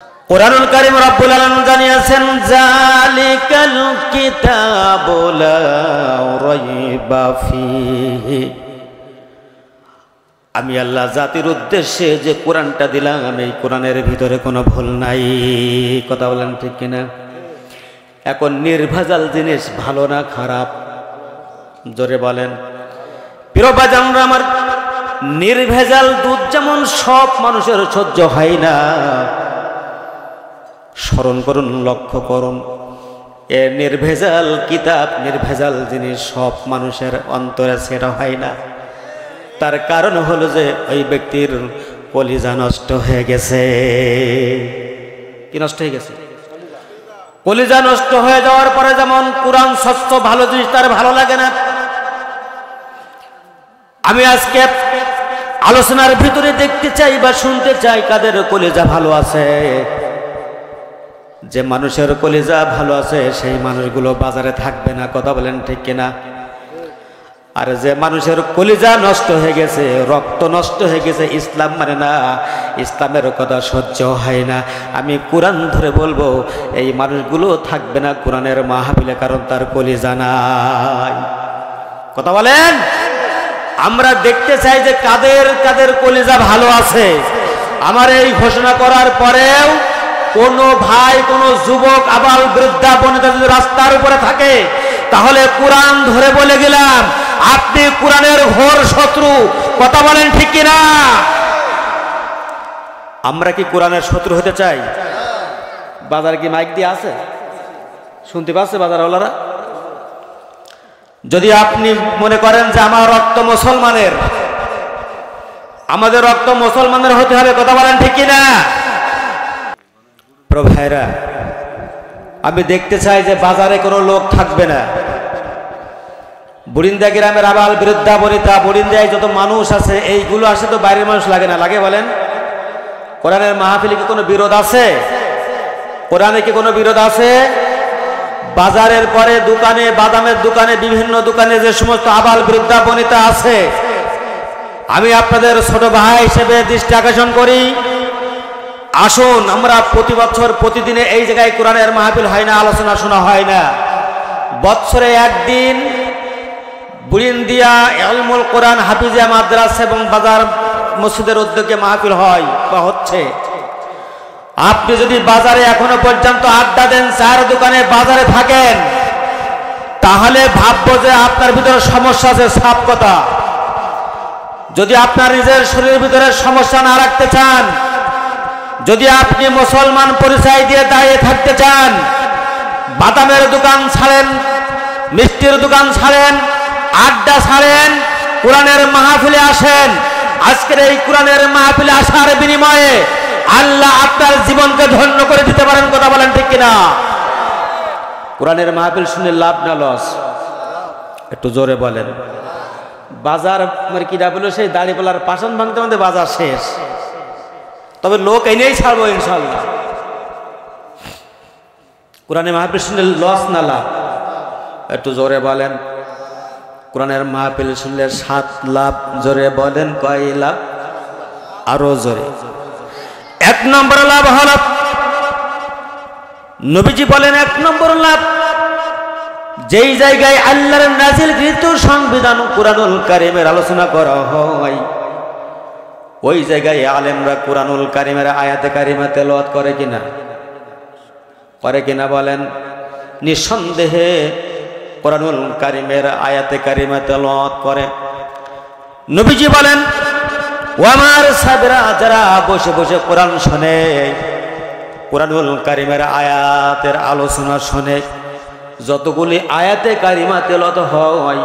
কুরআনুল কারীম রব্বুল আলামিন জানিয়েছেন জালিকাল কিতাবু লা রাইবা ফীহি। আমি আল্লাহ জাতির উদ্দেশ্যে যে কোরআনটা দিলাম এই কোরআনের ভিতরে কোনো ভুল নাই। কথা বলেন ঠিক কিনা? এখন নির্ভেজাল জিনিস ভালো না খারাপ? জোরে বলেন। প্রিয় বাজানরা আমার, নির্ভেজাল দুধ যেমন সব মানুষের সহ্য হয় না, স্মরণ করুন, লক্ষ্য করুন, এ নির্ভেজাল কিতাব, নির্ভেজাল জিনিস সব মানুষের অন্তরে সেটা হয় না। তার কারণ হলো যে ওই ব্যক্তির কলিজা নষ্ট হয়ে গেছে। কি নষ্ট হয়ে গেছে? কলিজা নষ্ট হয়ে যাওয়ার পরে যেমন কোরআন স্বচ্ছ ভালো জিনিস তার ভালো লাগে না। আমি আজকে আলোচনার ভিতরে দেখতে চাই বা শুনতে চাই কাদের কলিজা ভালো আছে। যে মানুষের কলিজা ভালো আছে সেই মানুষগুলো বাজারে থাকবে না। কথা বলেন ঠিক কিনা? আর যে মানুষের কলিজা নষ্ট হয়ে গেছে, রক্ত নষ্ট হয়ে গেছে, ইসলাম মানে না, ইসলামের কথা সহ্য হয় না, আমি কোরআন ধরে বলবো এই মানুষগুলো থাকবে না কোরআনের মাহফিলে, কারণ তার কলিজা নাই। কথা বলেন। আমরা দেখতে চাই যে কাদের কাদের কলিজা ভালো আছে। আমার এই ঘোষণা করার পরেও কোনো ভাই, কোনো যুবক, আবাল বৃদ্ধা বনিতা যদি রাস্তার উপরে থাকে, তাহলে কোরআন ধরে বলে গেলাম আপনি কোরআনের ঘোর শত্রু। কথা বলেন ঠিক কিনা? আমরা কি কোরআনের শত্রু হতে চাই? বাজার কি মাইক দিয়ে আছে? শুনতে পাচ্ছে বাজারওয়ালারা? যদি আপনি মনে করেন যে আমার রক্ত মুসলমানের, আমাদের রক্ত মুসলমানের হতে হবে। কথা বলেন ঠিক কিনা? ভাইরা, আমি দেখতে চাই যে বাজারে কোনো লোক থাকবে না। বুড়িন্দা গ্রামের আবাল বৃদ্ধা বনিতা, বুড়িন্দায় যত মানুষ আছে, এইগুলো আসে তো বাইরের মানুষ লাগে না? লাগে বলেন? কোরআনের মাহফিলে কি কোনো বিরোধ আছে? কোরআনে কি কোনো বিরোধ আছে? বাজারের পরে দোকানে, বাদামের দোকানে, বিভিন্ন দোকানে যে সমস্ত আবাল বৃদ্ধা বনিতা আছে, আমি আপনাদের ছোট ভাই হিসেবে দৃষ্টি আকর্ষণ করি, আসুন আমরা প্রতি বছর প্রতিদিনে এই জায়গায় কোরআনের মাহফিল হয় না, আলোচনা শোনা হয় না। বৎসরে একদিন বুড়িন্দিয়া ইলমুল কোরআন হাফিজিয়া মাদ্রাসা এবং বাজার মসজিদের উদ্যোগে মাহফিল হয় বা হচ্ছে। আপনি যদি বাজারে এখনো পর্যন্ত আড্ডা দেন, চার দোকানে বাজারে থাকেন, তাহলে ভাববো যে আপনার ভিতরে সমস্যা আছে। সাফ কথা। যদি আপনার নিজের শরীরের ভিতরে সমস্যা না রাখতে চান, যদি আপনি মুসলমান পরিচয় দিয়ে দাঁড়িয়ে থাকতে চান, বাদামের দোকান ছাড়েন, মিষ্টির দোকান ছাড়েন, আড্ডা ছাড়েন, কোরআনের মাহফিলে আসেন। আজকের এই কোরআনের মাহফিলে আসার বিনিময়ে আল্লাহ আপনার জীবনকে ধন্য করে দিতে পারেন। কথা বলেন ঠিক কিনা? কোরআনের মাহফিল শুনে লাভ না লস? একটু জোরে বলেন। বাজার কিনা বলে সেই দাড়িপাল্লার পাশন ভাঙতে ভাঙতে বাজার শেষ। তবে লোক এনেই ছাড়বো ইনশাল্লাহ। কোরআনের মাহফিল শুনলে লস না লাভ? একটু জোরে বলেন। কোরআনের মাহফিল শুনলে 7 লাভ। জোরে বলেন, কয় লাভ? আরো জোরে। 1 নম্বর লাভ হল, নবীজি বলেন 1 নম্বর লাভ, যেই জায়গায় আল্লাহর নাজিলকৃত সংবিধান কোরআনুল কারীমের আলোচনা করা হয়, ওই জায়গায় আলেমরা কোরআনুল কারীমের আয়াতে কারিমা তেলাওয়াত করে কিনা? করে কিনা বলেন? নিঃসন্দেহে কোরআনুল কারীমের আয়াতে কারিমা তেলাওয়াত করে। নবীজি বলেন, ও আমার সাহাবীরা, যারা বসে বসে কোরআন শোনে, কোরআনুল কারীমের আয়াতের আলোচনা শোনে, যতগুলি আয়াতে কারিমা তেলাওয়াত হয়,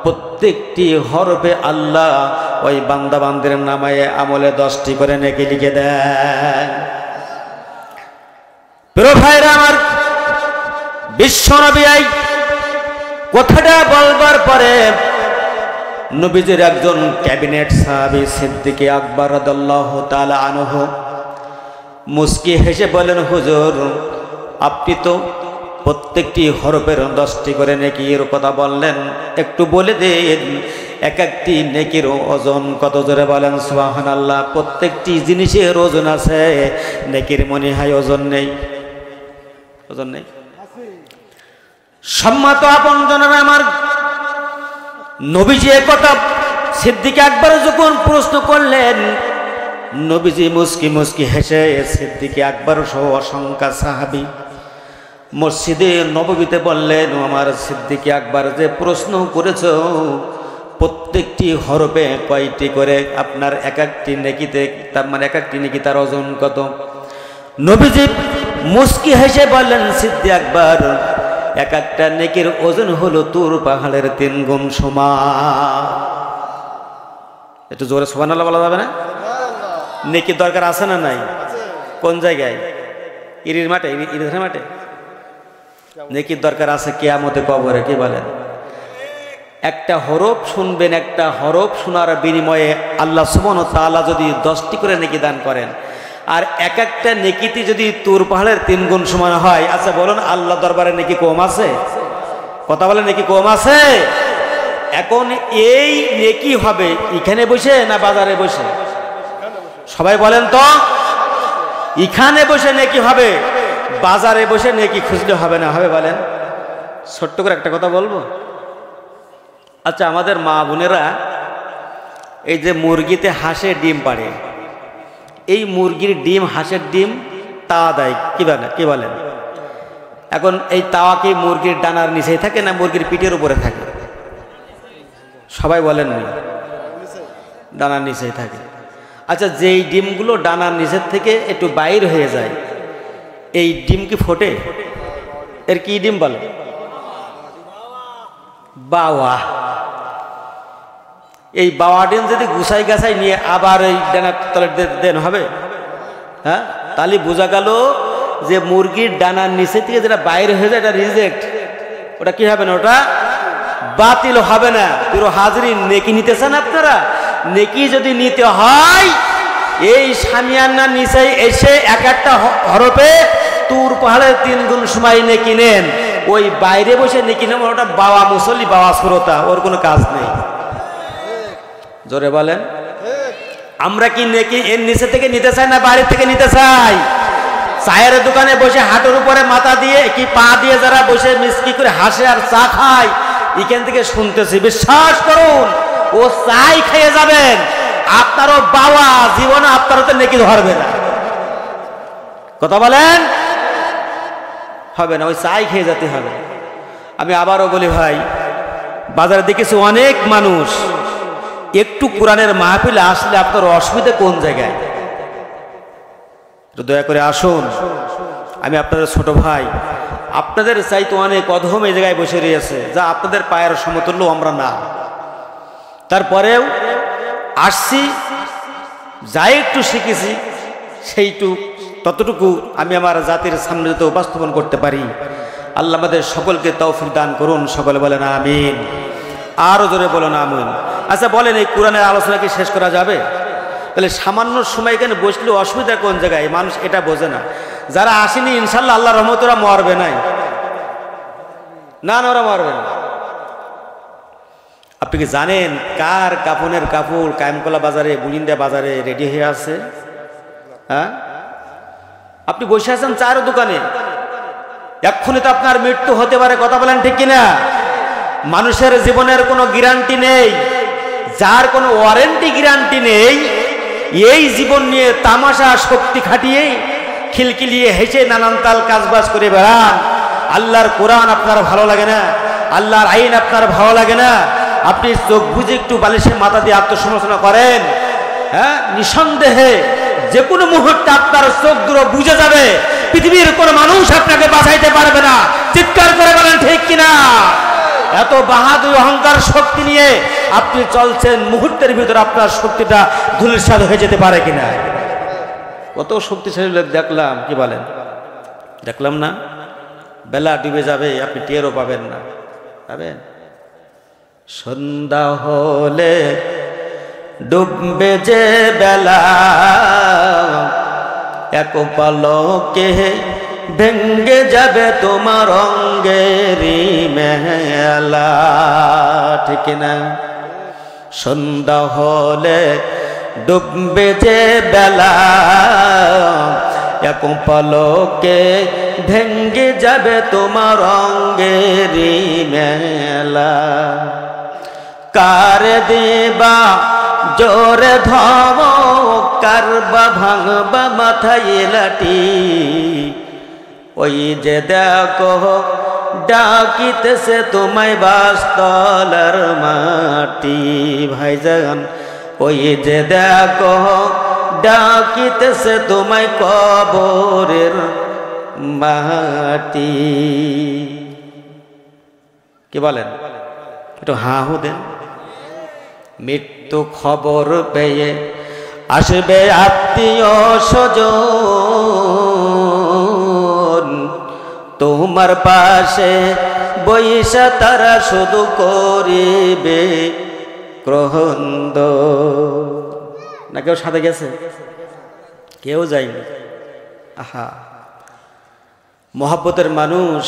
প্রত্যেকটি হরফে আল্লাহ ওই বান্দা বান্দির নামায়ে আমলে 10টি করে নেকি লিখে দেন। প্রিয় ভাইরা আমার, বিশ্বনবী এই কথাটা বলবার পরে নবীজির একজন ক্যাবিনেট সাহাবী সিদ্দিক আকবর রাদিয়াল্লাহু তাআলা আনহু মুস্কি হেসে বলেন, হুজুর, আপনি তো প্রত্যেকটি হরফের 10টি করে নেকির কথা বললেন, একটু বলে দেন এক একটি নেকির ওজন কত, জোরে বলেন সুবহানাল্লাহ। প্রত্যেকটি জিনিসের ওজন আছে, নেকির মনে হয় ওজন নেই, ওজন নেই। সম্মানিত আপনজনেরা আমার, নবীজি কথা সিদ্দিক আকবর যখন প্রশ্ন করলেন, নবীজি মুস্কি মুস্কি হেসে সিদ্দিক আকবর সহ অসংখ্য সাহাবী মসজিদে নববীতে বললেন, আমার সিদ্দিক আকবর যে প্রশ্ন করেছো প্রত্যেকটি হরফে কয়টি করে, আপনার এক একটি নেকিতে, তার মানে এক একটি নেকি তার ওজন কত? নবীজি মুস্কি হেসে বললেন, সিদ্দিক আকবর এক একটা নেকির ওজন হলো তুর পাহাড়ের 3 গুণ সমান। একটু জোরে সুবহানাল্লাহ বলা যাবে না? নেকির দরকার আছে না নাই? কোন জায়গায়? ইরির মাঠে, ইরির মাঠে নেকির দরকার আছে কিয়ামতে কবরে। কি বলেন? একটা হরফ শুনবেন, একটা হরফ শোনার বিনিময়ে আল্লাহ সুবহানাহু ওয়া তাআলা যদি 10টি করে নেকি দান করেন, আর এক একটা নেকিতে যদি তুর পাহাড়ের 3 গুণ সমান হয়, আচ্ছা বলুন আল্লাহ দরবারে নেকি কম আছে? কথা বলেন, নেকি কম আছে? এখন এই নেকি হবে এখানে বসে না বাজারে বসে? সবাই বলেন তো, এখানে বসে নেকি হবে, বাজারে বসে নেকি খুঁজলে হবে না? হবে বলেন? ছোট্ট করে একটা কথা বলবো। আচ্ছা, আমাদের মা বোনেরা এই যে মুরগিতে হাঁসের ডিম পাড়ে, এই মুরগির ডিম, হাঁসের ডিম তাওয়া দেয়, কি বলেন? এখন এই তাওয়া কি মুরগির ডানার নিচেই থাকে না মুরগির পিঠের উপরে থাকে? সবাই বলেন নি, ডানার নিচেই থাকে। আচ্ছা, যেই ডিমগুলো ডানার নিচের থেকে একটু বাইর হয়ে যায়, এই ডিম কি ফোটে? এর কি ডিম বলে? বাওয়া। এই বাওয়া ডিম যদি গুছাই গাছাই নিয়ে আবার এই ডানার তলে দেন হবে? হ্যাঁ, তাহলে বোঝা গেল যে মুরগির ডানার নিচে থেকে যেটা বাইরে হয়ে যায় এটা রিজেক্ট, ওটা কি হবে না? ওটা বাতিল হবে না। পুরো হাজরিন, নেকি নিতেছেন আপনারা? নেকি যদি নিতে হয় এই সামিয়ানার নিচে এসে এক একটা হরফে তুর পাহাড়ের 3 গুণ সময় নেকি নেন। ওই বাইরে বসে নেকি নেন, ওটা বাবা মুসল্লি, বাবা শ্রোতা, ওর কোনো কাজ নেই। জোরে বলেন। আমরা কি নেকি এর নিচে থেকে নিতে চাই না বাইরে থেকে নিতে চাই? চায়ের দোকানে বসে হাঁটুর উপরে মাথা দিয়ে কি পা দিয়ে যারা বসে মিষ্টি করে হাসে আর চা খায়, এখান থেকে শুনতেছি, বিশ্বাস করুন ও চাই খেয়ে যাবেন, আপনারও বাবা জীবনে আপনারও তো নেকি ধরবে না। কথা বলেন, হবে না, ওই চাই খেয়ে যেতে হবে। আমি আবারও বলি ভাই, বাজারে দেখেছি অনেক মানুষ, একটু কোরআনের মাহফিলে আসলে আপনার অসুবিধা কোন জায়গায়? দয়া করে আসুন, আমি আপনাদের ছোট ভাই, আপনাদের চাইতে অনেক অধম এই জায়গায় বসে রয়েছে, যা আপনাদের পায়ের সমতুল্য আমরা না। তারপরেও আসছি, যাই একটু শিখেছি ততটুকু আমি আমার জাতির সামনে যাতে উপস্থাপন করতে পারি। আল্লাহ আমাদের সকলকে তৌফিক দান করুন। সকলে বলেন আমিন, আরো জোরে বলেন আমিন। আচ্ছা বলেন, এই কোরআনের আলোচনা কি শেষ করা যাবে? তাহলে সামান্য সময় এখানে বসলে অসুবিধা কোন জায়গায়? মানুষ এটা বোঝে না। যারা আসেনি ইনশাল্লাহ আল্লাহ রহমত ওরা মরবে নাই, না ওরা মরবে না। আপনি কি জানেন কার কাপনের কাপড় কায়েমকলা বাজারে, বুলিন্দা বাজারে রেডি হয়ে আছে? হ্যাঁ, আপনি বসে আছেন চায়ের দোকানে, এক্ষুনি তো আপনার মৃত্যু হতে পারে। কথা বলেন ঠিক কিনা? মানুষের জীবনের কোনো গ্যারান্টি নেই, যার কোনো ওয়ারেন্টি গ্যারান্টি নেই, এই জীবন নিয়ে তামাশা শক্তি খাটিয়ে খিলখিলিয়ে হেসে নানান তাল কাজবাজ করে বেড়ান। আল্লাহর কোরআন আপনার ভালো লাগে না, আল্লাহর আইন আপনার ভালো লাগে না, আপনি চোখ বুঝে একটু বালিশে মাথা দিয়ে আত্মসমালোচনা করেন। হ্যাঁ, নিঃসন্দেহে যে কোনো মুহূর্তে আপনার চোখগুলো বুঝে যাবে, পৃথিবীর কোনো মানুষ আপনাকে বাঁচাইতে পারবে না। চিৎকার করে বলেন ঠিক কিনা? এত বাহাদুর অহংকার শক্তি নিয়ে আপনি চলছেন, মুহূর্তের ভিতরে আপনার শক্তিটা ধূলিসাৎ হয়ে যেতে পারে কিনা? কত শক্তিশালী লোক দেখলাম, কি বলেন? দেখলাম না, বেলা ডুবে যাবে, আপনি টেরও পাবেন না। পাবেন সন্ধ্যা হলে ডুববে যে বেলা, এক পলকে ভেঙ্গে যাবে তোমার অঙ্গেরই মেলা। ঠিক না? সন্ধ্যা হলে ডুববে যে বেলা, এক পলকে ভেঙ্গে যাবে তোমার অঙ্গেরই মেলা। কার দিবা জোরে ধমক, কারবা ভাঙবা মাথায় লাঠি, ওই যে দেখো ডাকিতেছে তোমায় বাসতলার মাটি। ভাইজান ওই যে দেখো ডাকিতেছে তোমায় কবরের মাটি। কি বলেন? একটু হা হু দেন। মৃত্যু খবর পেয়ে আসবে আত্মীয় স্বজন, তোমার পাশে বৈশা তারা শুধু করিবে ক্রন্দন। না কেউ সাথে গেছে? কেউ যায়নি। আহা, মহব্বতের মানুষ,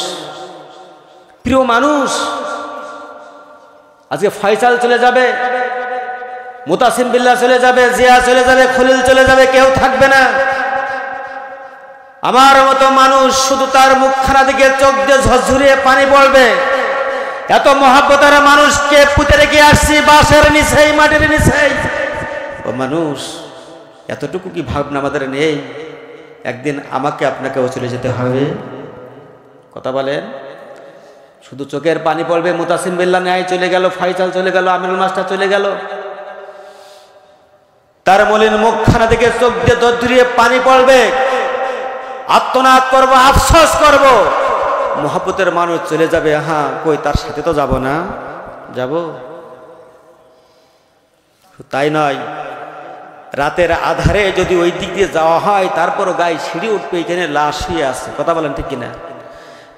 প্রিয় মানুষ। আজকে ফয়সাল চলে যাবে, মুতাসিম বিল্লাহ চলে যাবে, জিয়া চলে যাবে, খলিল চলে যাবে, কেউ থাকবে না। আমার মতো মানুষ শুধু তার মুখখানা দিকে চোখ দিয়ে ঝরঝরিয়ে পানি পড়বে। এত মহব্বতের মানুষকে পুঁতে রেখে আসছি বাঁশের নিচেই, মাটির নিচেই। ও মানুষ, এতটুকু কি ভাবনা আমাদের নেই? একদিন আমাকে আপনাকেও চলে যেতে হবে। কথা বলেন। শুধু চোখের পানি পড়বে, মুতাসিম বিল্লাহ ন্যায় চলে গেল, ফয়সাল চলে গেল, আমিরুল মাস্টার চলে গেল, তার মলিন মুখখানা থেকে চোখ দিয়ে দরিয়ে পানি পড়বে, আত্মনাদ করব, আফসোস করব। মহব্বতের মানুষ চলে যাবে, হ্যাঁ কই তার সাথে তো যাব না, যাব। তাই নয়, রাতের আধারে যদি ওই দিক দিয়ে যাওয়া হয়, তারপরও গায়ে সিঁড়ি উঠবে, এখানে লাশ শুয়ে আছে। কথা বলেন ঠিক কিনা?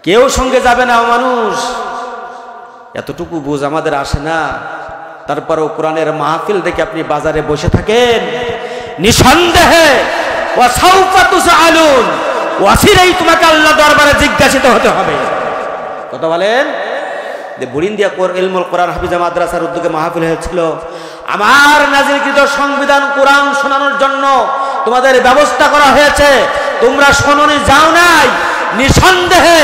কেউ সঙ্গে যাবে না মানুষ। এতটুকু বুঝ আমাদের আসে না। তারপরেও কোরআনের মাহফিল দেখে আপনি বাজারে বসে থাকেন, নিঃসন্দেহে ওয়াসাউফা তুসআলুন, ওয়াসিরাই তোমাকে আল্লাহ দরবারে জিজ্ঞাসিত হতে হবে। কথা বলেন। যে বুড়িন্দিয়া ইলমুল কোরআন হাফিজা মাদ্রাসার উদ্যোগে মাহফিল হয়েছিল। আমার নাজিলকৃত সংবিধান কোরআন শোনানোর জন্য তোমাদের ব্যবস্থা করা হয়েছে, তোমরা শোনোনি, যাও নাই। নিঃসন্দেহে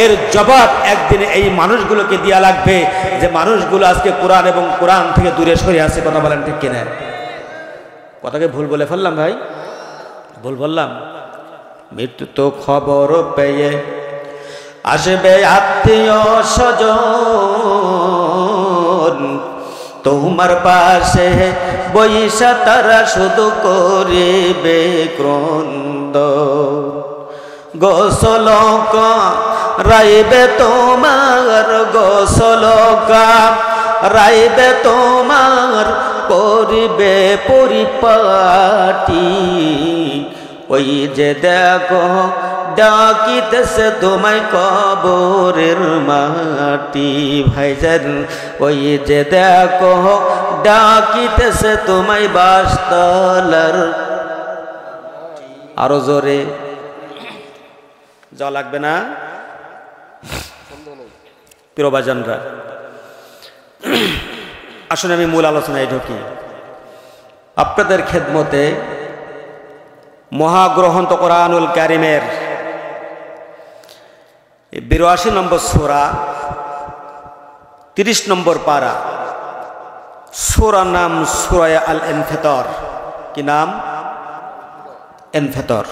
এর জবাব একদিন এই মানুষগুলোকে দেয়া লাগবে, যে মানুষগুলো আজকে কোরআন এবং কোরআন থেকে দূরে সরে আছে। কথা বলেন ঠিক কিনা? কথাকে ভুল বলে ফেললাম ভাই? ভুল বললাম? মৃত্যু তো খবর পেয়ে আসবে আত্মীয় স্বজন, তোমার পাশে বৈশা তারা শুধু করিবে ক্রন্দন। গোসল রাইবে তোমার, গোসল রাইবে তোমার, করিবে পরিপাটি, ওই যে দেখো ডাকিতেছে তোমায় কবরের মাটি। ভাইজান ওই যে দেখো ডাকিতেছে তোমায় বাসতলার। আরো জোরে যাওয়া লাগবে না? প্রিয়বাজানরা, আসলে আমি মূল আলোচনায় ঢুকি। আপনাদের খেদমতে মহাগ্রন্থ কোরআনুল কারিমের 82 নম্বর সূরা, 30 নম্বর পারা। সূরার নাম সূরা আল ইনফিতর। কি নাম? ইনফিতর।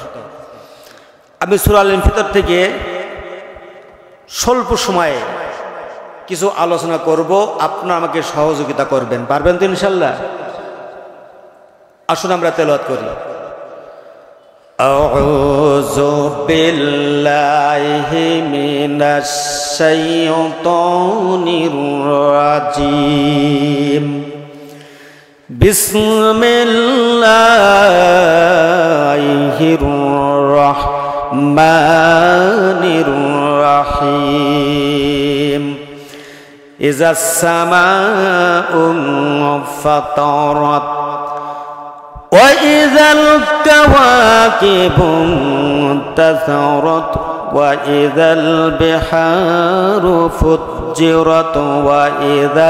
আমি সূরা আল ইনফিতর থেকে স্বল্প সময়ে কিছু আলোচনা করব, আপনারা আমাকে সহযোগিতা করবেন। পারবেন তো ইনশাআল্লাহ? আসুন আমরা তেলাওয়াত করি। আউযু বিল্লাহি মিনাশ শাইতানির রাজিম। বিসমিল্লাহির রাহমানির রাহিম। ইযাস সামাউ ফাতারাত وإذا الكواكب انتثرت وإذا البحار فجرت وإذا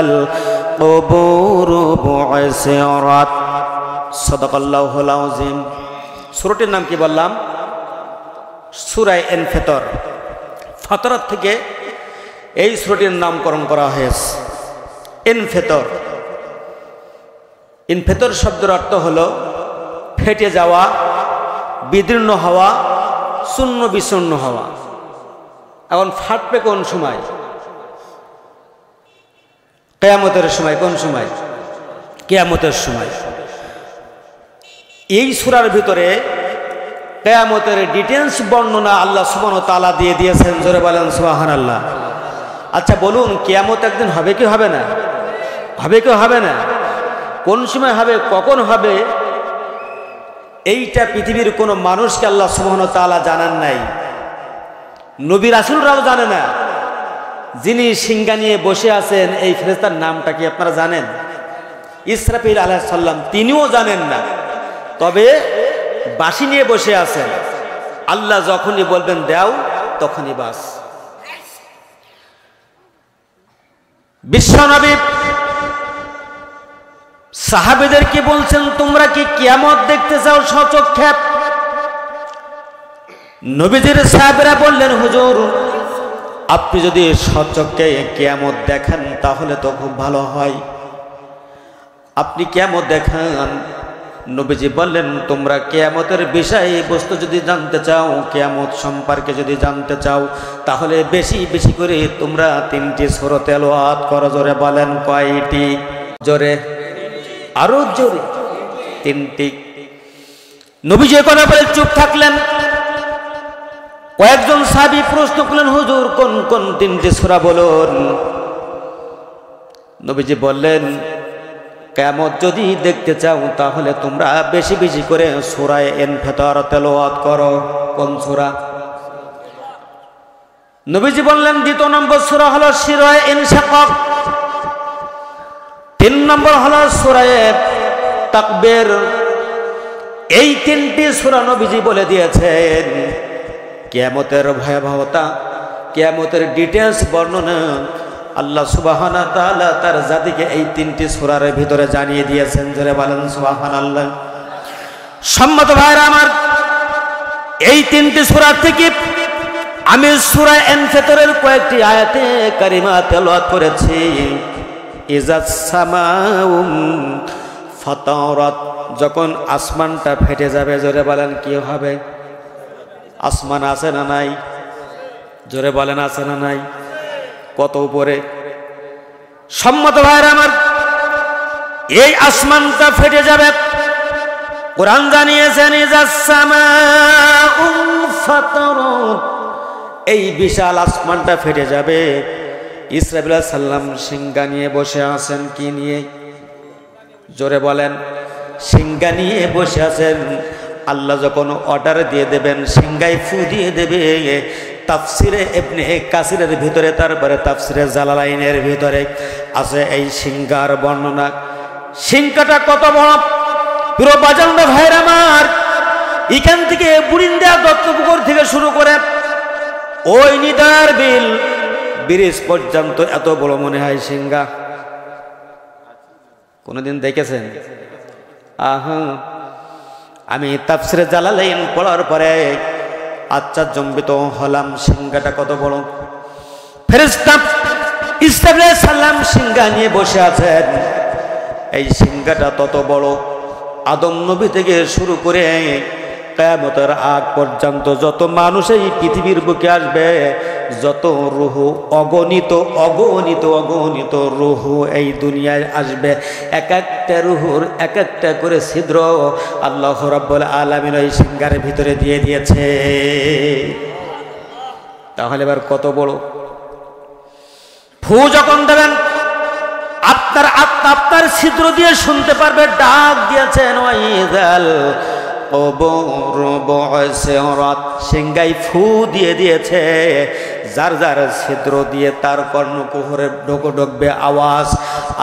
কুবুর বু'সিরাত। সাদাকাল্লাহুল আযীম। সূরাটির নাম কি বললাম? সূরা ইনফিতর। ফাতরাত থেকে এই সূরাটির নামকরণ করা হয়েছে ইনফিতর। ইনফিতর শব্দের অর্থ হলো ফেটে যাওয়া, বিদীর্ণ হওয়া, শূন্য বিচ্ছিন্ন হওয়া। এখন ফাটবে কোন সময়? কিয়ামতের সময়। কোন সময়? কিয়ামতের সময়। এই সূরার ভিতরে কিয়ামতের ডিটেইলস বর্ণনা আল্লাহ সুবহানাহু ওয়া তাআলা দিয়ে দিয়েছেন। জোরে বলেন সুবহানাল্লাহ। আচ্ছা বলুন, কিয়ামত একদিন হবে কি হবে না? হবে কি হবে না? কোন সময় হবে, কখন হবে, এইটা পৃথিবীর কোনো মানুষকে আল্লাহ সুবহানাহু ওয়া তাআলা জানান নাই, নবী রাসূলরাও জানে না। যিনি সিংহা নিয়ে বসে আছেন এই ফেরেশতার নামটা কি আপনারা জানেন? ইসরাফিল আলাইহিস সালাম, তিনিও জানেন না। তবে বাঁশি নিয়ে বসে আছেন, আল্লাহ যখনই বলবেন দাও তখনই বাস। বিশ্বনবী সাহাবীদেরকে বলছেন, তোমরা কি কিয়ামত দেখতে চাও স্বচক্ষে? নবীজির সাহাবীরা বললেন, হুজুর আপনি যদি স্বচক্ষে কিয়ামত দেখেন তাহলে তো খুব ভালো হয়, আপনি কিয়ামত দেখান। নবীজি বললেন, তোমরা কিয়ামতের বিষয় বস্তু যদি জানতে চাও, কিয়ামত সম্পর্কে যদি জানতে চাও, তাহলে বেশি বেশি করে তোমরা 3টি সূরা তেলাওয়াত করো। জোরে বলেন কয়টি? জোরে, আরো জোরে। 3টি। নবীজি কথা বলে চুপ থাকলেন। কয়েকজন সাহাবী প্রশ্ন করলেন, হুজুর কোন কোন 3টি সূরা বলুন। নবীজি বললেন, কিয়ামত যদি দেখতে চাও তাহলে তোমরা বেশি বেশি করে সূরা ইনফিতর তেলাওয়াত করো। কোন সূরা? নবীজি বললেন, 2 নম্বর সূরা হলো সূরা ইনশিকাক, 3 নম্বর হলো সূরা তাকবীর। এই 3টি সূরা নবীজি বলে দিয়েছেন। কিয়ামতের ভয়াবহতা, কিয়ামতের ডিটেইলস বর্ণনা আল্লাহ সুবহানাহু ওয়া তাআলা তার জাতিকে এই 3টি সূরার ভিতরে জানিয়ে দিয়েছেন। জোরে বলেন সুবহানাল্লাহ। সম্মানিত ভাইরা আমার, এই 3টি সূরা থেকে আমি সূরা ইনফিতরের কয়েকটি আয়াতে কারিমা তেলাওয়াত করেছি। ইজাস সামাউম ফাতারাত, যখন আসমানটা ফেটে যাবে। জোরে বলেন কি হবে? আসমান আছে না নাই? জোরে বলেন আছে না নাই? কত উপরে? সম্মত ভাইরা আমার, এই আসমানটা ফেটে যাবে। কোরআন জানিয়েছেন, ইজাস সামাউ ফাতারাত, এই বিশাল আসমানটা ফেটে যাবে। ইসরাফিল আলাইহিস সালাম সিংহা নিয়ে বসে আছেন। কি নিয়ে? জোরে বলেন। সিংহা নিয়ে বসে আছেন। আল্লাহ যখন অর্ডার দিয়ে দেবেন, সিংহায় ফু দিয়ে দেবে। তাফসিরে ইবনে কাসিরের ভিতরে, তারপরে তাফসিরে জালালাইনের ভিতরে আছে এই সিংহার বর্ণনা। সিংহাটা কত বড় পুরো বাজানো ভাইরা আমার, এখান থেকে বুরিন্দা দত্তপুকুর থেকে শুরু করে ওই নিদার বিল ব্রিজ পর্যন্ত এত বড় মনে হয় সিংহা। কোনদিন দেখেছেন? আহা, আমি তাফসিরে জালালাইন পড়ার পরে আশ্চর্যজনিত হলাম, সিংহাটা কত বড়। ফেরেশতা ইসরাফিল আলাইহিস সালাম সিংহা নিয়ে বসে আছেন। এই সিংহাটা তত বড়, আদম নবী থেকে শুরু করে কিয়ামতের আগ পর্যন্ত যত মানুষ এই পৃথিবীর বুকে আসবে, যত রূহ, অগণিত অগণিত অগণিত রূহ এই দুনিয়ায় আসবে, এক একটা রূহুর এক একটা করে ছিদ্র আল্লাহ রাব্বুল আলামিন এই সিংহার ভিতরে দিয়ে দিয়েছে। তাহলে এবার কত বড়। ফু যখন দেবেন, আপনার আত্মা আপনার ছিদ্র দিয়ে শুনতে পারবে। ডাক দিয়েছেন, ওয়াইযাল কুবুর বু'সিরাত, সিংহায় ফু দিয়ে দিয়েছে। যার যার ছিদ্র দিয়ে তার কর্ণকুহরে ঢুকবে আওয়াজ,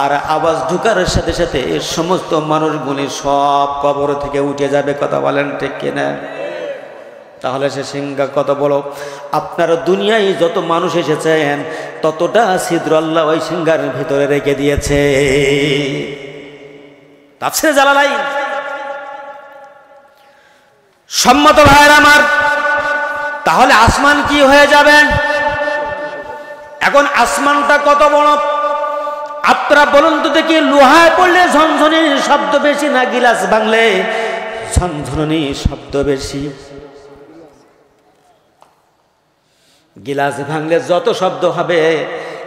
আর আওয়াজ ঢুকার সাথে সাথে সমস্ত মানুষগুলি সব কবর থেকে উঠে যাবে। কথা বলেন ঠিক কিনা? তাহলে সে সিংহা কত বড়। আপনার দুনিয়ায় যত মানুষ এসেছেন ততটা ছিদ্র আল্লাহ ওই সিংহার ভিতরে রেখে দিয়েছে। তাফসীরে জালালাইন। সম্মত ভাইয়ের আমার, তাহলে আসমান কি হয়ে যাবে? এখন আসমানটা কত বড় আপনারা বলুন তো দেখি। লোহায় পড়লে ঝনঝনি শব্দ বেশি না গিলাস ভাঙলে ঝনঝনি শব্দ বেশি? গিলাস ভাঙলে যত শব্দ হবে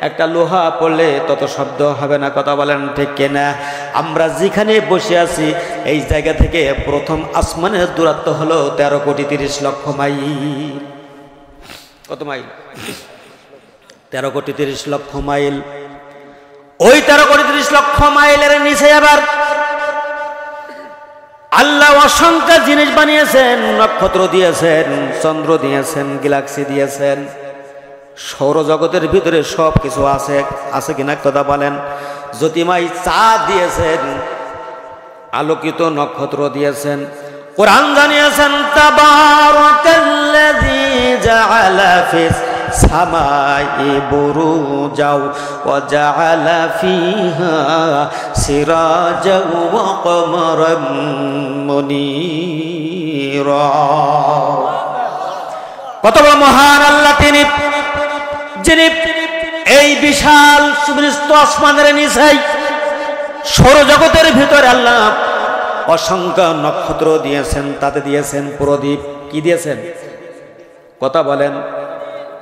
একটা লোহা পড়লে তত শব্দ হবে না। কথা বলেন ঠিক কিনা? আমরা যেখানে বসে আছি এই জায়গা থেকে প্রথম আসমানের দূরত্ব হলো 13 কোটি 30 লক্ষ মাইল। কত মাইল? 13 কোটি 30 লক্ষ মাইল। ওই 13 কোটি 30 লক্ষ মাইলের নিচে আবার আল্লাহ অসংখ্য জিনিস বানিয়েছেন। নক্ষত্র দিয়েছেন, চন্দ্র দিয়েছেন, গ্যালাক্সি দিয়েছেন। সৌরজগতের ভিতরে সব কিছু আছে, আছে কিনা কথা বলেন? জ্যোতির্ময় চাঁদ দিয়েছেন, আলোকিত নক্ষত্র দিয়েছেন। কোরআন জানিয়েছেন তাবারাকাল্লাযী জাআলা ফিস সামাই বুরুজাও ওয়া জাআলা ফিহা সিরাজাও ওয়া কমারাম মুনীরা। কত বড় মহান আল্লাহ তিনি, যিনি এই বিশাল সুবিস্ত আসমানের নিচে সৌরজগতের ভিতরে আল্লাহ অসংখ্য নক্ষত্র দিয়েছেন, তাতে দিয়েছেন প্রদীপ। কি দিয়েছেন? কথা বলেন।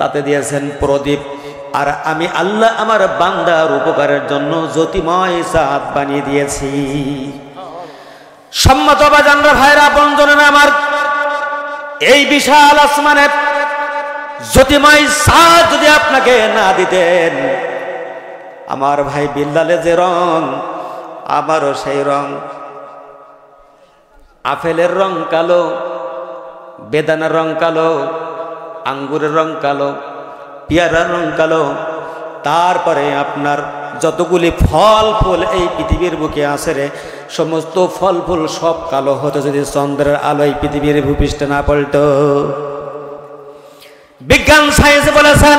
তাতে দিয়েছেন প্রদীপ। আর আমি আল্লাহ আমার বান্দার উপকারের জন্য জ্যোতির্ময় চাঁদ বানিয়ে দিয়েছি। সম্মত বাজানরা ভাইরা বন্ধুরা আমার, এই বিশাল আসমানের জ্যোতির্ময় চাঁদ যদি আপনাকে না দিতেন, আমার ভাই বিল্লালে যে রং আমারও সেই রং। আপেলের রং কালো, বেদানার রং কালো, আঙ্গুরের রং কালো, পেয়ারার রং কালো। তারপরে আপনার যতগুলি ফল ফুল এই পৃথিবীর বুকে আছে রে, সমস্ত ফল ফুল সব কালো হতো যদি চন্দ্রের আলোয় পৃথিবীর ভূপৃষ্ঠে না পড়তো। বিজ্ঞান সায়েন্স বলেছেন,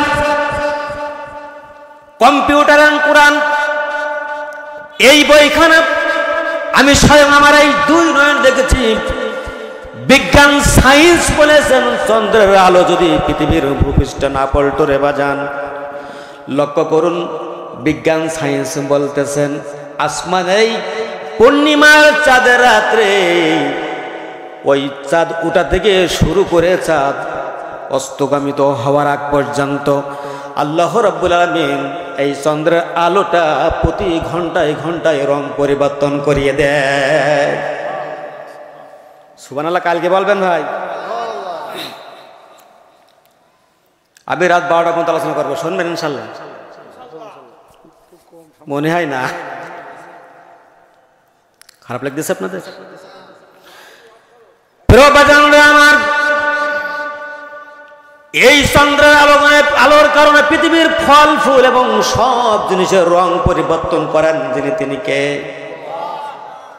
কম্পিউটার এন্ড কোরআন এই বইখানা আমি স্বয়ং আমার এই 2 নয়ন দেখেছি। বিজ্ঞান সায়েন্স বলেছেন চন্দ্রের আলো যদি পৃথিবীর ভূপৃষ্ঠে না পড়তো রে বাজান, লক্ষ্য করুন বিজ্ঞান সায়েন্স বলতেছেন আসমানেই পূর্ণিমার চাঁদের রাত্রে ওই চাঁদ উঠা থেকে শুরু করে চাঁদ অস্তগামিত হওয়ার আগ পর্যন্ত আল্লাহ রাব্বুল আলামিন এই চন্দ্রের আলোটা প্রতি ঘন্টায় ঘন্টায় রং পরিবর্তন করিয়ে দেয়। সুবহানাল্লাহ। কালকে বলবেন ভাই। আমি রাত 12টা পর্যন্ত আলোচনা করবো, শুনবেন ইনশাল্লাহ? মনে হয় না? খারাপ লাগতেছে আপনাদের? আমার এই চন্দ্রের আলোর কারণে পৃথিবীর ফল ফুল এবং সব জিনিসের রং পরিবর্তন করেন যিনি, তিনি কে?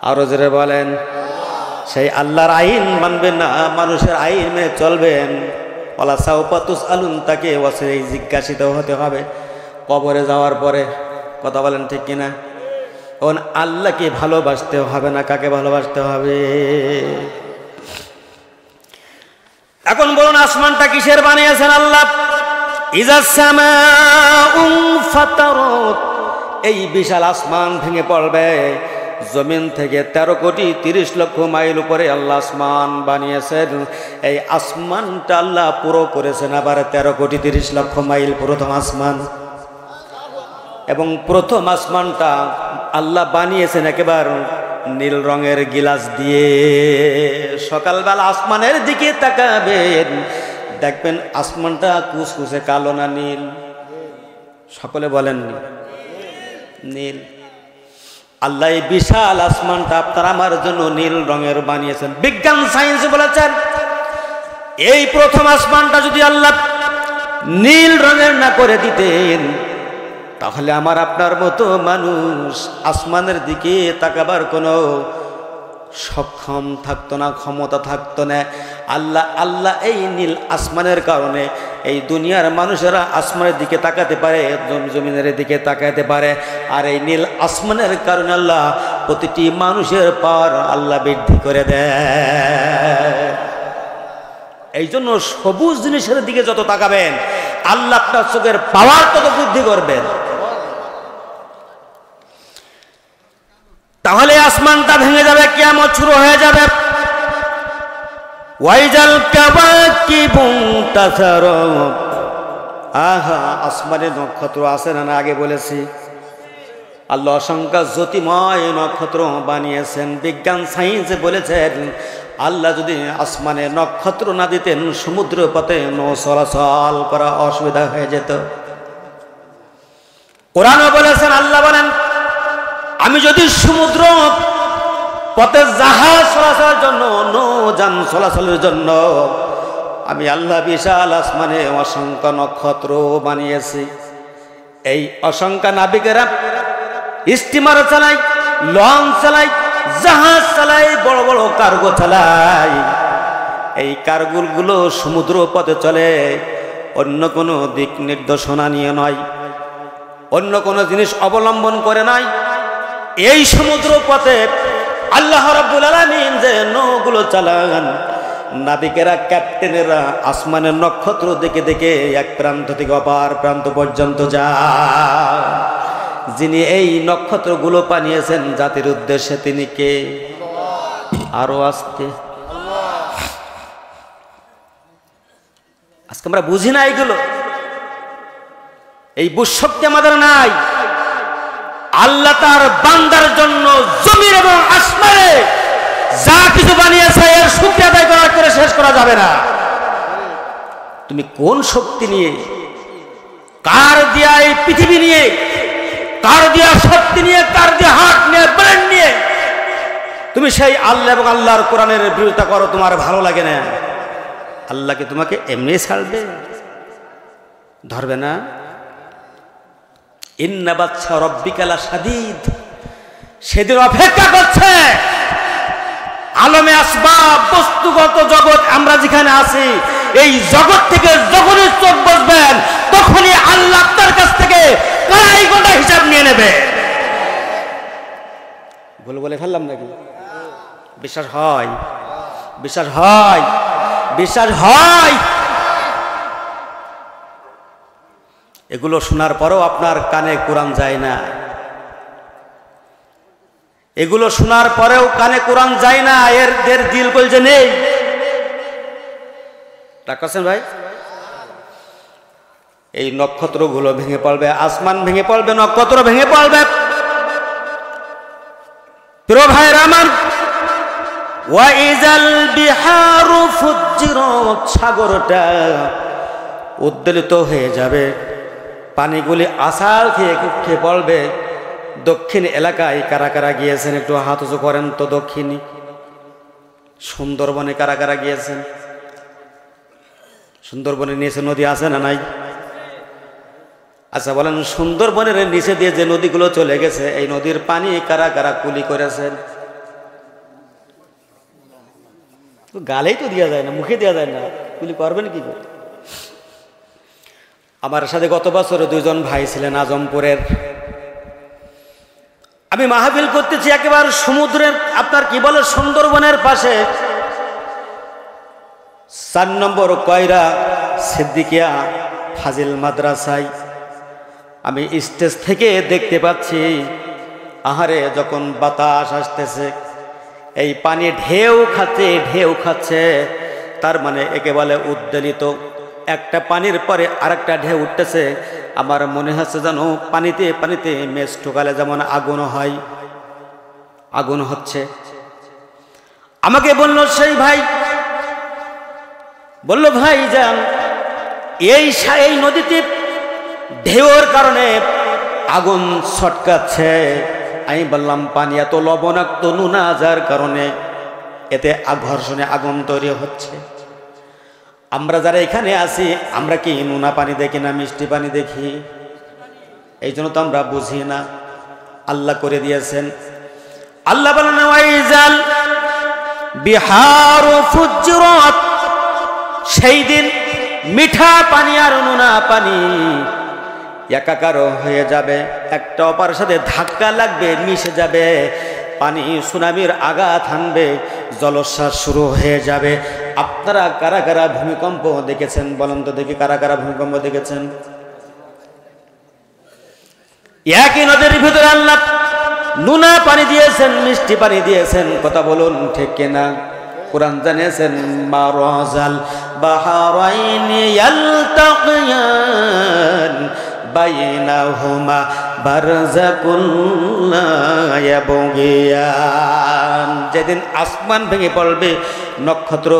আরো জোরে বলেন। সেই আল্লাহর আইন মানবেন না, মানুষের আইন মেনে চলবেন। ওয়ালা সাউফা তুসআলুন, তাকে ওয়াসিলাই জিজ্ঞাসিত হতে হবে কবরে যাওয়ার পরে। কথা বলেন ঠিক কিনা? এখন আল্লাহকে ভালোবাসতে হবে না, কাকে ভালোবাসতে হবে? এখন বলুন আসমানটা কিসের বানিয়েছেন আল্লাহ? ইজা সামাউ ফাতারাত, এই বিশাল আসমান ভেঙে পড়বে। জমিন থেকে 13 কোটি 30 লক্ষ মাইল উপরে আল্লাহ আসমান বানিয়েছেন। এই আসমানটা আল্লাহ পুরো করেছেন আবার 13 কোটি 30 লক্ষ মাইল প্রথম আসমান। এবং প্রথম আসমানটা আল্লাহ বানিয়েছেন একেবারে নীল রঙের গিলাস দিয়ে। সকালবেলা আসমানের দিকে তাকাবেন, দেখবেন আসমানটা কুচকুচে কালো না নীল? সকলে বলেন নীল। আল্লাহ এই বিশাল আসমানটা আপনার আমার জন্য নীল রঙের বানিয়েছেন। বিজ্ঞান সায়েন্স বলেছেন এই প্রথম আসমানটা যদি আল্লাহ নীল রঙের না করে দিতেন, তাহলে আমার আপনার মতো মানুষ আসমানের দিকে তাকাবার কোনো সক্ষম থাকতো না, ক্ষমতা থাকতো না। আল্লাহ আল্লাহ এই নীল আসমানের কারণে এই দুনিয়ার মানুষেরা আসমানের দিকে তাকাতে পারে, জমিনের দিকে তাকাতে পারে। আর এই নীল আসমানের কারণে আল্লাহ প্রতিটি মানুষের পাওয়ার আল্লাহ বৃদ্ধি করে দেয়। এই জন্য সবুজ জিনিসের দিকে যত তাকাবেন আল্লাহ আপনার চোখের পাওয়ার তত বৃদ্ধি করবেন। তাহলে আসমানটা ভেঙে যাবে, কিয়ামত শুরু হয়ে যাবে। ওয়াইজাল কাওয়াকিবু তাসারু, আহা আসমানে নক্ষত্র আছে না, আগে বলেছি আল্লাহ অসংখ্য জ্যোতিময় নক্ষত্র বানিয়েছেন। বিজ্ঞান সায়েন্সে বলেছেন আল্লাহ যদি আসমানে নক্ষত্র না দিতেন সমুদ্র পথে নৌ চলাচল করা অসুবিধা হয়ে যেত। কোরআনও বলেছেন, আল্লাহ বলেন আমি যদি সমুদ্র পথে জাহাজ চলাচলের জন্য, নৌযান চলাচলের জন্য আমি আল্লাহ বিশাল আসমানে অসংখ্য নক্ষত্র বানিয়েছি। এই অসংখ্য নাবিকেরা স্টিমার চালাই, লঞ্চ চালাই, জাহাজ চালাই, বড় বড় কার্গো চালাই। এই কার্গোগুলো সমুদ্র পথে চলে, অন্য কোনো দিক নির্দেশনা নিয়ে নয়, অন্য কোনো জিনিস অবলম্বন করে নাই। এই সমুদ্র পথে আল্লাহ রাব্বুল আলামিন যে নৌগুলো চালান, নাবিকেরা ক্যাপ্টেনেরা আসমানের নক্ষত্র দেখে দেখে এক প্রান্ত থেকে অপর প্রান্ত পর্যন্ত যায়। যিনি এই নক্ষত্রগুলো বানিয়েছেন জাতির উদ্দেশ্যে তিনি কে? আরো আসতে আজকে আমরা বুঝি না এইগুলো, এই বুঝশক্তি আমাদের নাই। আল্লাহ তার বান্দার জন্য জমিন এবং আসমানে যা কিছু বানিয়েছে এর শুকরিয়া আদায় করা করে শেষ করা যাবে না। তুমি কোন শক্তি নিয়ে, কার দিয়া এই পৃথিবী নিয়ে, কার দিয়া শক্তি নিয়ে, কার দিয়া হাত নিয়ে, ব্রেন নিয়ে তুমি সেই আল্লাহ এবং আল্লাহর কোরআনের বিরোধিতা করো, তোমার ভালো লাগে না? আল্লাহকে তোমাকে এমনি ছাড়বে? ধরবে না? ইন্না বাতশা রাব্বিকা লাশাদীদ, সেদিন অপেক্ষা করছে। আলমে আসবাব বস্তুগত জগৎ আমরা যেখানে আছি, এই জগৎ থেকে যখনই চোখ বসবেন তখনই আল্লাহ আপনার কাছ থেকে কড়াই গোটা হিসাব নিয়ে নেবে। বলে ফেললাম নাকি? বিশ্বাস হয়? বিশ্বাস হয়? বিশ্বাস হয়? এগুলো শোনার পরেও আপনার কানে কোরআন যায় না। এগুলো শোনার পরেও কানে কোরআন যায় না, এর দিল বলছে নেই। রাখছেন ভাই? এই নক্ষত্রগুলো ভেঙে পড়বে, আসমান ভেঙে পড়বে, নক্ষত্র ভেঙে পড়বে। প্রিয় ভাইরা আমার, ওয়াইজাল বিহারু ফুজ্জিরাত, সাগরটা উদ্বেলিত হয়ে যাবে, পানিগুলি আছাড় খেয়ে পড়বে। দক্ষিণ এলাকায় কারা কারা গিয়েছেন একটু হাত উঁচু করেন তো? দক্ষিণী সুন্দরবনে কারা কারা গিয়েছেন? সুন্দরবনের নিচে নদী আছে না নাই? আচ্ছা বলেন, সুন্দরবনের নিচে দিয়ে যে নদীগুলো চলে গেছে এই নদীর পানি কারা কারা কুলি করেছেন? গালেই তো দেওয়া যায় না, মুখে দেওয়া যায় না, কুলি করবেন কি করে? আমার সাথে গত বছর দুইজন ভাই ছিলেন আজমপুরের। আমি মাহফিল করতেছি একেবারে সমুদ্রের, আপনার কি বলে, সুন্দরবনের পাশে 4 নম্বর কয়রা সিদ্দিকিয়া ফাজিল মাদ্রাসায়। আমি স্টেজ থেকে দেখতে পাচ্ছি, আহারে যখন বাতাস আসতেছে এই পানি ঢেউ খাচ্ছে, তার মানে একেবারে উদ্বেলিত। একটা পানির পরে আরেকটা ঢেউ উঠতেছে। আমার মনে হচ্ছে যেন পানিতে পানিতে মেষ ঠোকালে যেমন আগুন হয়, আগুন হচ্ছে। আমাকে বলল সেই ভাই, বলল ভাই যান এই নদীতে ঢেউর কারণে আগুন ছটকাচ্ছে। আমি বললাম পানি এত লবণাক্ত নুনা যার কারণে এতে ঘর্ষণে আগুন তৈরি হচ্ছে। আমরা যারা এখানে আছি আমরা কি নুনা পানি দেখি না মিষ্টি পানি দেখি? এই জন্য তো আমরা বুঝি না। আল্লাহ করে দিয়েছেন। আল্লাহ বলেন ওয়াইজাল বিহারু ফুজ্জিরাত, সেই দিন মিঠা পানি আর নোনা পানি একাকার হয়ে যাবে, একটা অপরের সাথে ধাক্কা লাগবে, মিশে যাবে, পানি সুনামির আঘাত হানবে, জলোচ্ছ্বাস শুরু হয়ে যাবে। আপনারা কারা কারা ভূমিকম্প দেখেছেন বলেন তো দেখি, কারা কারা ভূমিকম্প দেখেছেন? একই নদীর ভিতরে আল্লাহ নোনা পানি দিয়েছেন, মিষ্টি পানি দিয়েছেন, কথা বলুন ঠিক কিনা? কুরআন জানিয়েছেন মারাজাল বাহরাইনি ইয়ালতাকিয়ান বাইনাহুমা বারযাকুন লা ইয়াবগিয়ান। যেদিন আসমান ভেঙে পড়বে, নক্ষত্র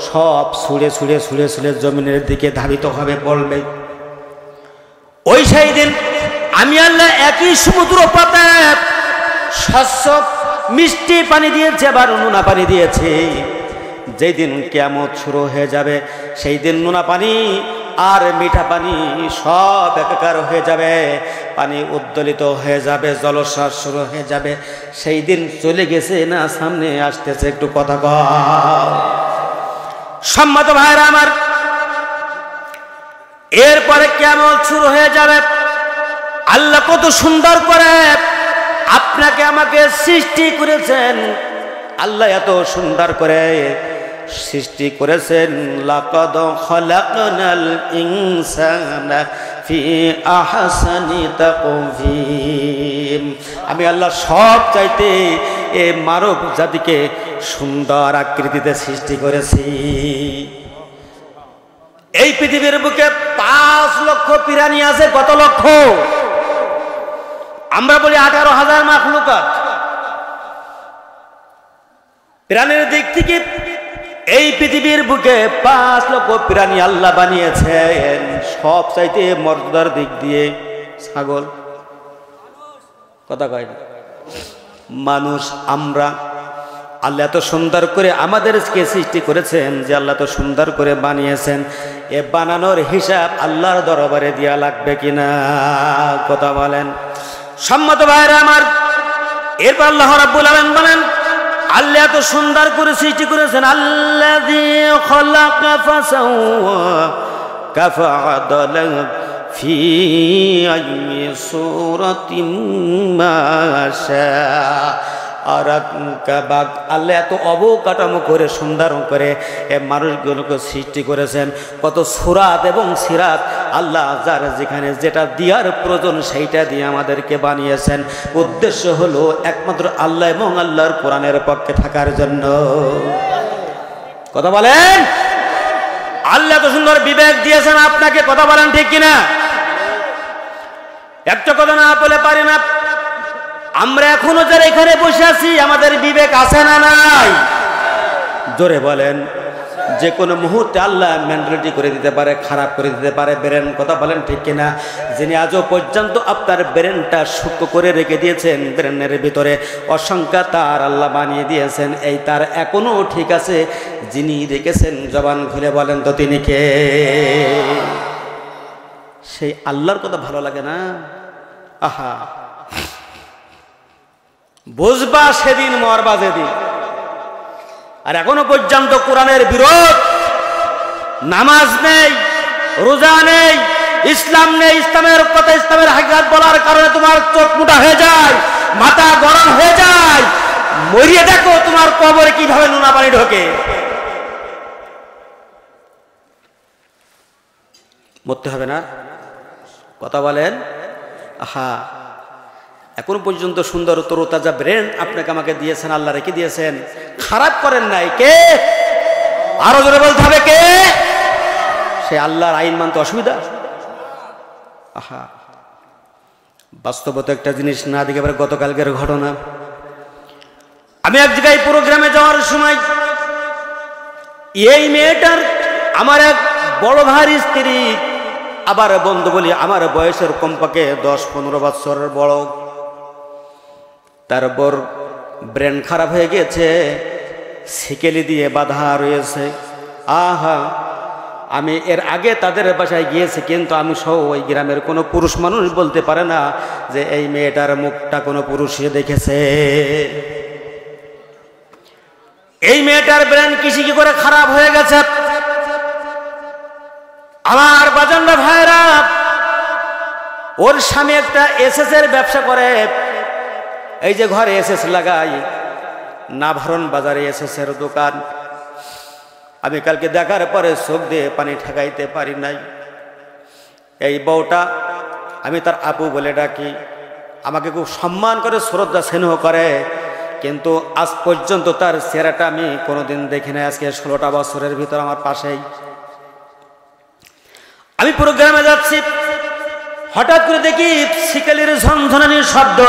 সব ছুঁড়ে ছুঁড়ে ছুঁড়ে ছুঁড়ে জমিনের দিকে ধাবিত হবে, পড়বে। ওই সেই দিন আমি আল্লাহ একই সমুদ্র পাতে স্বচ্ছ মিষ্টি পানি দিয়েছে, আবার নোনা পানি দিয়েছে। যেই দিন কিয়ামত শুরু হয়ে যাবে, সেই দিন নোনা পানি আর মিঠা পানি সব একাকার হয়ে যাবে, পানি উদ্দোলিত হয়ে যাবে, জলোচ্ছ্বাস শুরু হয়ে যাবে। সেই দিন চলে গেছে না সামনে আসতেছে? একটু কথা কও। সম্মানিত ভাইরা আমার, এরপরে কিয়ামত শুরু হয়ে যাবে। আল্লাহ কত সুন্দর করে আপনাকে আমাকে সৃষ্টি করেছেন, আল্লাহ এত সুন্দর করে সৃষ্টি করেছেন। লাকাদ খালাকনাল ইনসানা ফি আহসানি তাকওয়িম। আমি আল্লাহ সব চাইতে এ মানব জাতিকে সুন্দর আকৃতিতে সৃষ্টি করেছি। এই পৃথিবীর বুকে 5 লক্ষ প্রাণী আছে। কত লক্ষ? আমরা বলি 18,000 মাখলুকাত। প্রাণীর দিক থেকে এই পৃথিবীর বুকে 5 লক্ষ প্রাণী আল্লাহ বানিয়েছেন। সব চাইতে মর্যাদার দিক দিয়ে ছাগল, কথা কয় না, মানুষ, আমরা। আল্লাহ এত সুন্দর করে আমাদেরকে সৃষ্টি করেছেন যে আল্লাহ তো সুন্দর করে বানিয়েছেন। এ বানানোর হিসাব আল্লাহর দরবারে দেয়া লাগবে কিনা? কথা বলেন। সম্মত ভাইরা আমার, এরপর আল্লাহ রাব্বুল আলামিন বলেন, আল্লাহ এত সুন্দর করে সৃষ্টি করেছেন। আল্লাযী খালাকা ফাসাওয়া কাফা'আদালা ফি আইয়ি সূরাতিন মা শাআ রাকাবাক। আল্লাহ এত অবকাঠামো করে সুন্দর করে এ মানুষগুলোকে সৃষ্টি করেছেন। কত সুরাত এবং সিরাত আল্লাহ যার যেখানে যেটা দেওয়ার প্রয়োজন সেইটা দিয়ে আমাদেরকে বানিয়েছেন। উদ্দেশ্য হলো একমাত্র আল্লাহ এবং আল্লাহর কোরআনের পক্ষে থাকার জন্য। কথা বলেন। আল্লাহ তো সুন্দর বিবেক দিয়েছেন আপনাকে, কথা বলেন ঠিক কিনা? একটা কথা না বলে পারি না, আমরা এখনো যারা এখানে বসে আছি আমাদের বিবেক আছে না নাই? জোরে বলেন। যে কোনো মুহূর্তে আল্লাহ মেন্টালিটি করে দিতে পারে, খারাপ করে দিতে পারে ব্রেন, কথা বলেন ঠিক কিনা? যিনি আজও পর্যন্ত আপনার ব্রেনটা সূক্ষ্ম করে রেখে দিয়েছেন, ব্রেনের ভিতরে অসংখ্য তার আল্লাহ বানিয়ে দিয়েছেন, এই তার এখনো ঠিক আছে। যিনি রেখেছেন জবান খুলে বলেন তো তিনি কে? সেই আল্লাহর কথা ভালো লাগে না? আহা, বুঝবা সেদিন, মরবা যেদিন। আর এখনো পর্যন্ত কোরআনের বিরোধ, নামাজ নেই, রোজা নেই, ইসলাম নেই, ইসলামের কথা, ইসলামের হাকিকত বলার কারণে তোমার চোখ মোটা হয়ে যায়, মাথা গরম হয়ে যায়। মরিয়ে দেখো তোমার কবরে কিভাবে নোনা পানি ঢোকে। মরতে হবে না? কথা বলেন। আহা, এখন পর্যন্ত সুন্দর তরতাজা ব্রেন আপনাকে আমাকে দিয়েছেন, আল্লাহ রেখে দিয়েছেন, খারাপ করেন নাই। কে? আরো জোরে বলতে হবে কে? সে আল্লাহর আইন মানতে অসুবিধা? আহা, বাস্তবতা একটা জিনিস না দেখে এবার গতকালকের ঘটনা। আমি এক জায়গায় প্রোগ্রামে যাওয়ার সময় এই মেয়েটার আমার এক বড় ভাইয়ের স্ত্রী, আবার বন্ধু বলি আমার বয়সের কমপক্ষে 10-15 বছরের বড়, তারপর ব্রেন খারাপ হয়ে গেছে, সিকেলি দিয়ে বাধা রয়েছে। আহা, আমি এর আগে তাদের বাসায় গিয়েছি, কিন্তু আমি সহ ওই গ্রামের কোনো পুরুষ মানুষ বলতে পারে না যে এই মেয়েটার মুখটা কোনো পুরুষে দেখেছে। এই মেয়েটার ব্রেন কিসে কি করে খারাপ হয়ে গেছে। আমার বাজানরা ভাইরা, ওর স্বামী একটা এসএস এর ব্যবসা করে, এই যে ঘরে এসএস লাগাই, নাভারণ বাজারে এসএস এর দোকান। আমি কালকে দেখার পরে চোখ দিয়ে পানি ঠেকাইতে পারি নাই। এই বউটা আমি তার আপু বলে ডাকি, আমাকে খুব সম্মান করে, শ্রদ্ধা স্নেহ করে, কিন্তু আজ পর্যন্ত তার চেহারাটা আমি কোনোদিন দেখি নাই। আজকে 16টা বছরের ভিতর আমার পাশেই। আমি প্রোগ্রামে যাচ্ছি, হঠাৎ করে দেখি শিকালির ঝনঝনানির শব্দ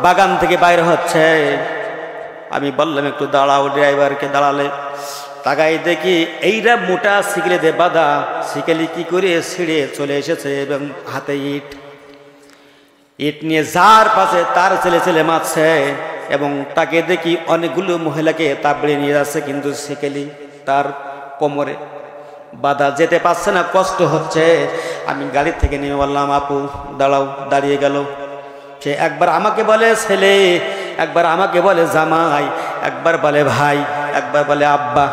বাগান থেকে বাইরে হচ্ছে। আমি বললাম একটু দাঁড়াও, ড্রাইভারকে দাঁড়ালে তাকাই দেখি এইরা মোটা শিকলে দিয়ে বাঁধা। শিকালি কি করে ছিঁড়ে চলে এসেছে এবং হাতে ইট নিয়ে যার পাশে তার ছেলে ছেলে মারছে, এবং তাকে দেখি অনেকগুলো মহিলাকে তাবড়ে নিয়ে যাচ্ছে, কিন্তু শিকালি তার কোমরে বাধা, যেতে পারছে না, কষ্ট হচ্ছে। আমি গাড়ি থেকে নিয়ে বললাম আপু দাঁড়াও, দাঁড়িয়ে গেল। সে একবার আমাকে বলে ছেলে, একবার আমাকে বলে জামাই, একবার বলে ভাই, একবার বলে আব্বা।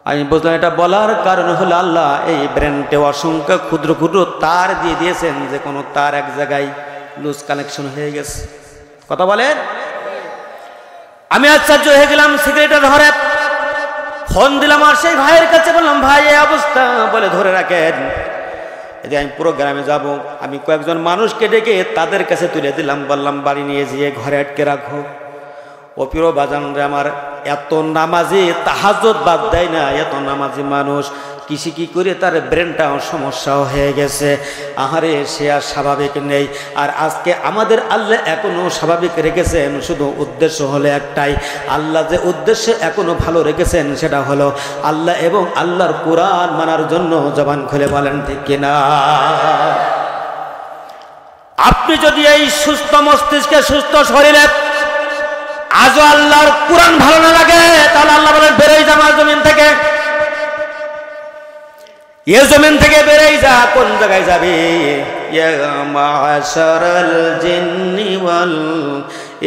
আমি বুঝলাম এটা বলার কারণ হলো আল্লাহ এই ব্রেনটে অসংখ্য ক্ষুদ্র ক্ষুদ্র তার দিয়ে দিয়েছেন, যে কোনো তার এক জায়গায় লুজ কানেকশন হয়ে গেছে। কথা বলেন। আমি আশ্চর্য হয়ে গেলাম। সিগারেটটা ধরে ফোন দিলাম আর সেই ভাইয়ের কাছে, বললাম ভাই এই অবস্থা, বলে ধরে রাখেন, এই যে আমি পুরো গ্রামে যাব। আমি কয়েকজন মানুষকে ডেকে তাদের কাছে তুলে দিলাম, বললাম বাড়ি নিয়ে যেয়ে ঘরে আটকে রাখো। ও প্রিয় বাজানরে আমার, এত নামাজি তাহাজ্জুদ বাদ দেয় না, এত নামাজি মানুষ কৃষি কি করে তার ব্রেনটাও সমস্যাও হয়ে গেছে। আহারে সে আর স্বাভাবিক নেই। আর আজকে আমাদের আল্লাহ এখনো স্বাভাবিক রেখেছেন, শুধু উদ্দেশ্য হলো একটাই। আল্লাহ যে উদ্দেশ্যে এখনো ভালো রেখেছেন সেটা হলো আল্লাহ এবং আল্লাহর কোরআন মানার জন্য। জবান খুলে বলেন ঠিক কিনা? আপনি যদি এই সুস্থ মস্তিষ্কে, সুস্থ শরীরে আজও আল্লাহর কোরআন ভালো না লাগে, তাহলে আল্লাহ বলেন বেরোই যা আমার জমিন থেকে। এ জমিন থেকে বেরোই যা। কোন জায়গায় যাবে? ইয়া মাশারাল জিন্নি ওয়াল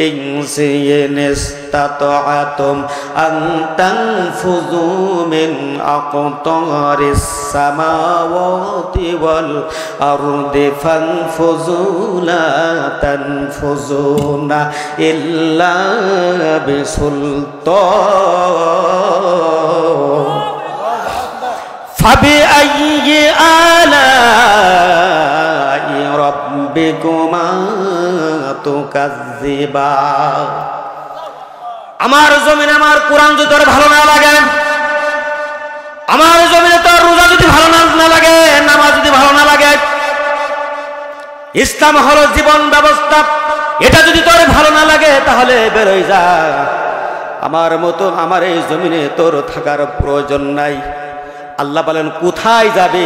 ইনসি ইন ইসতাতা'তুম আন তানফুযু মিন আকতারিস সামাওয়াতি ওয়াল আরদি ফানফুযু লা তানফুযুনা ইল্লা বিসুলতান। فبأي آلاء ربكما تكذبان। আমার জমিনে আমার কোরআন যদি তোর ভালো না লাগে, আমার জমিনে তোর রোজা যদি ভালো না লাগে, নামাজ যদি ভালো না লাগে, ইসলাম হলো জীবন ব্যবস্থা, এটা যদি তোর ভালো না লাগে তাহলে বেরোই যা। আমার মতো আমার এই জমিনে তোর থাকার প্রয়োজন নাই। আল্লাহ বলেন কোথায় যাবে?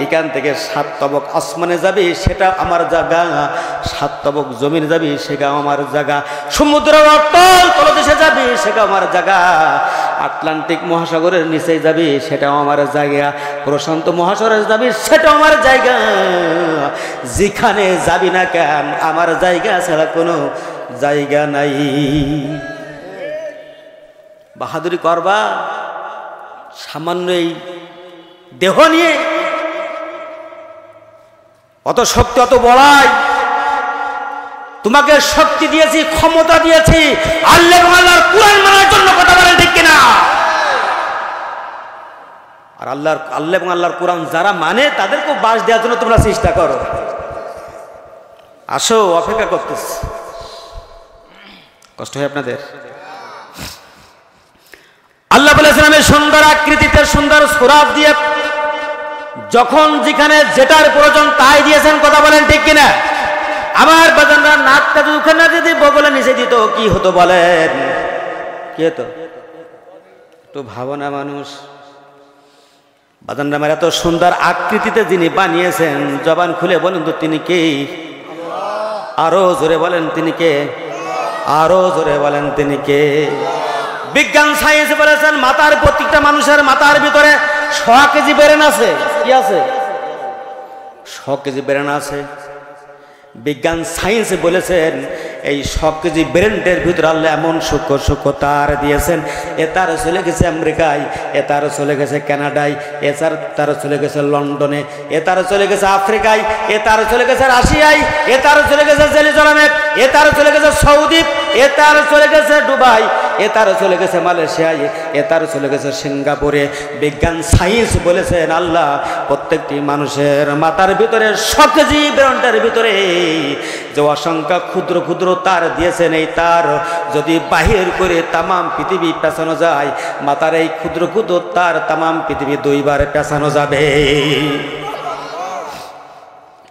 এখান থেকে 7 তবক আসমানে যাবে, সেটা আমার জায়গা। 7 তবক জমিনে যাবে, সেটা আমার জায়গা। সমুদ্রের অটল তলদেশে যাবে, সেটা আমার জায়গা। আটলান্টিক মহাসাগরের নিচে যাবে, সেটাও আমার জায়গা। প্রশান্ত মহাসাগরে যাবে, সেটাও আমার জায়গা। যেখানে যাবি না কেন, আমার জায়গা ছাড়া কোনো জায়গা নাই। বাহাদুরি করবা সামান্য এই দেহ নিয়ে? অত শক্তি, অত বড়াই। তোমাকে শক্তি দিয়েছি, ক্ষমতা দিয়েছি আল্লাহ এবং আল্লাহর কোরআন মানার জন্য। কথা বলেন ঠিক কিনা? আর আল্লাহ এবং আল্লাহর কোরআন যারা মানে তাদেরকে বাস দেওয়ার জন্য তোমরা চেষ্টা করো। আসো, অপেক্ষা করতেছি। কষ্ট হয় আপনাদের? আল্লাহ বলেছেন আমি সুন্দর আকৃতিতে, সুন্দর সুরাত দিয়ে যখন যেখানে যেটার প্রয়োজন তাই দিয়েছেন। কথা বলেন ঠিক কিনা? আমার বাজানরা নাকটা দুখানে যদি বগলে নিচে দিত কি হতো বলেন? কি হতো? একটু ভাবনা মানুষ। বাজানরা আমার এত সুন্দর আকৃতিতে যিনি বানিয়েছেন, জবান খুলে বলেন তো তিনি কে? আরো জোরে বলেন তিনি কে? আরো জোরে বলেন তিনি কে? বিজ্ঞান সায়েন্স বলেছেন মাথার, প্রত্যেকটা মানুষের মাথার ভিতরে 100 কেজি ব্রেন আছে। কি আছে? 100 কেজি ব্রেন আছে। বিজ্ঞান সায়েন্স বলেছেন এই সব কিছু ব্রেনের ভিতরে আল্লাহ এমন সূক্ষ্ম সূক্ষ্ম তার দিয়েছেন। এ তার চলে গেছে আমেরিকায়, এ তার চলে গেছে কানাডায়, এ তার চলে গেছে লন্ডনে, এ তার চলে গেছে আফ্রিকায়, এ তার চলে গেছে রাশিয়ায়, এ তার চলে গেছে জেরুজালেমে, এ তার চলে গেছে সৌদি, এ তার চলে গেছে দুবাই, এ তার চলে গেছে মালয়েশিয়ায়, এ তার চলে গেছে সিঙ্গাপুরে। বিজ্ঞান সায়েন্স বলেছেন আল্লাহ প্রত্যেকটি মানুষের মাথার ভিতরে সবজি ব্রেনের ভিতরে যে অসংখ্য ক্ষুদ্র ক্ষুদ্র তার দিয়েছেন, এই তার যদি বাহির করে তামাম পৃথিবী পেছানো যায়, মাথার এই ক্ষুদ্র ক্ষুদ্র তার তামাম পৃথিবী 2 বার পেছানো যাবে।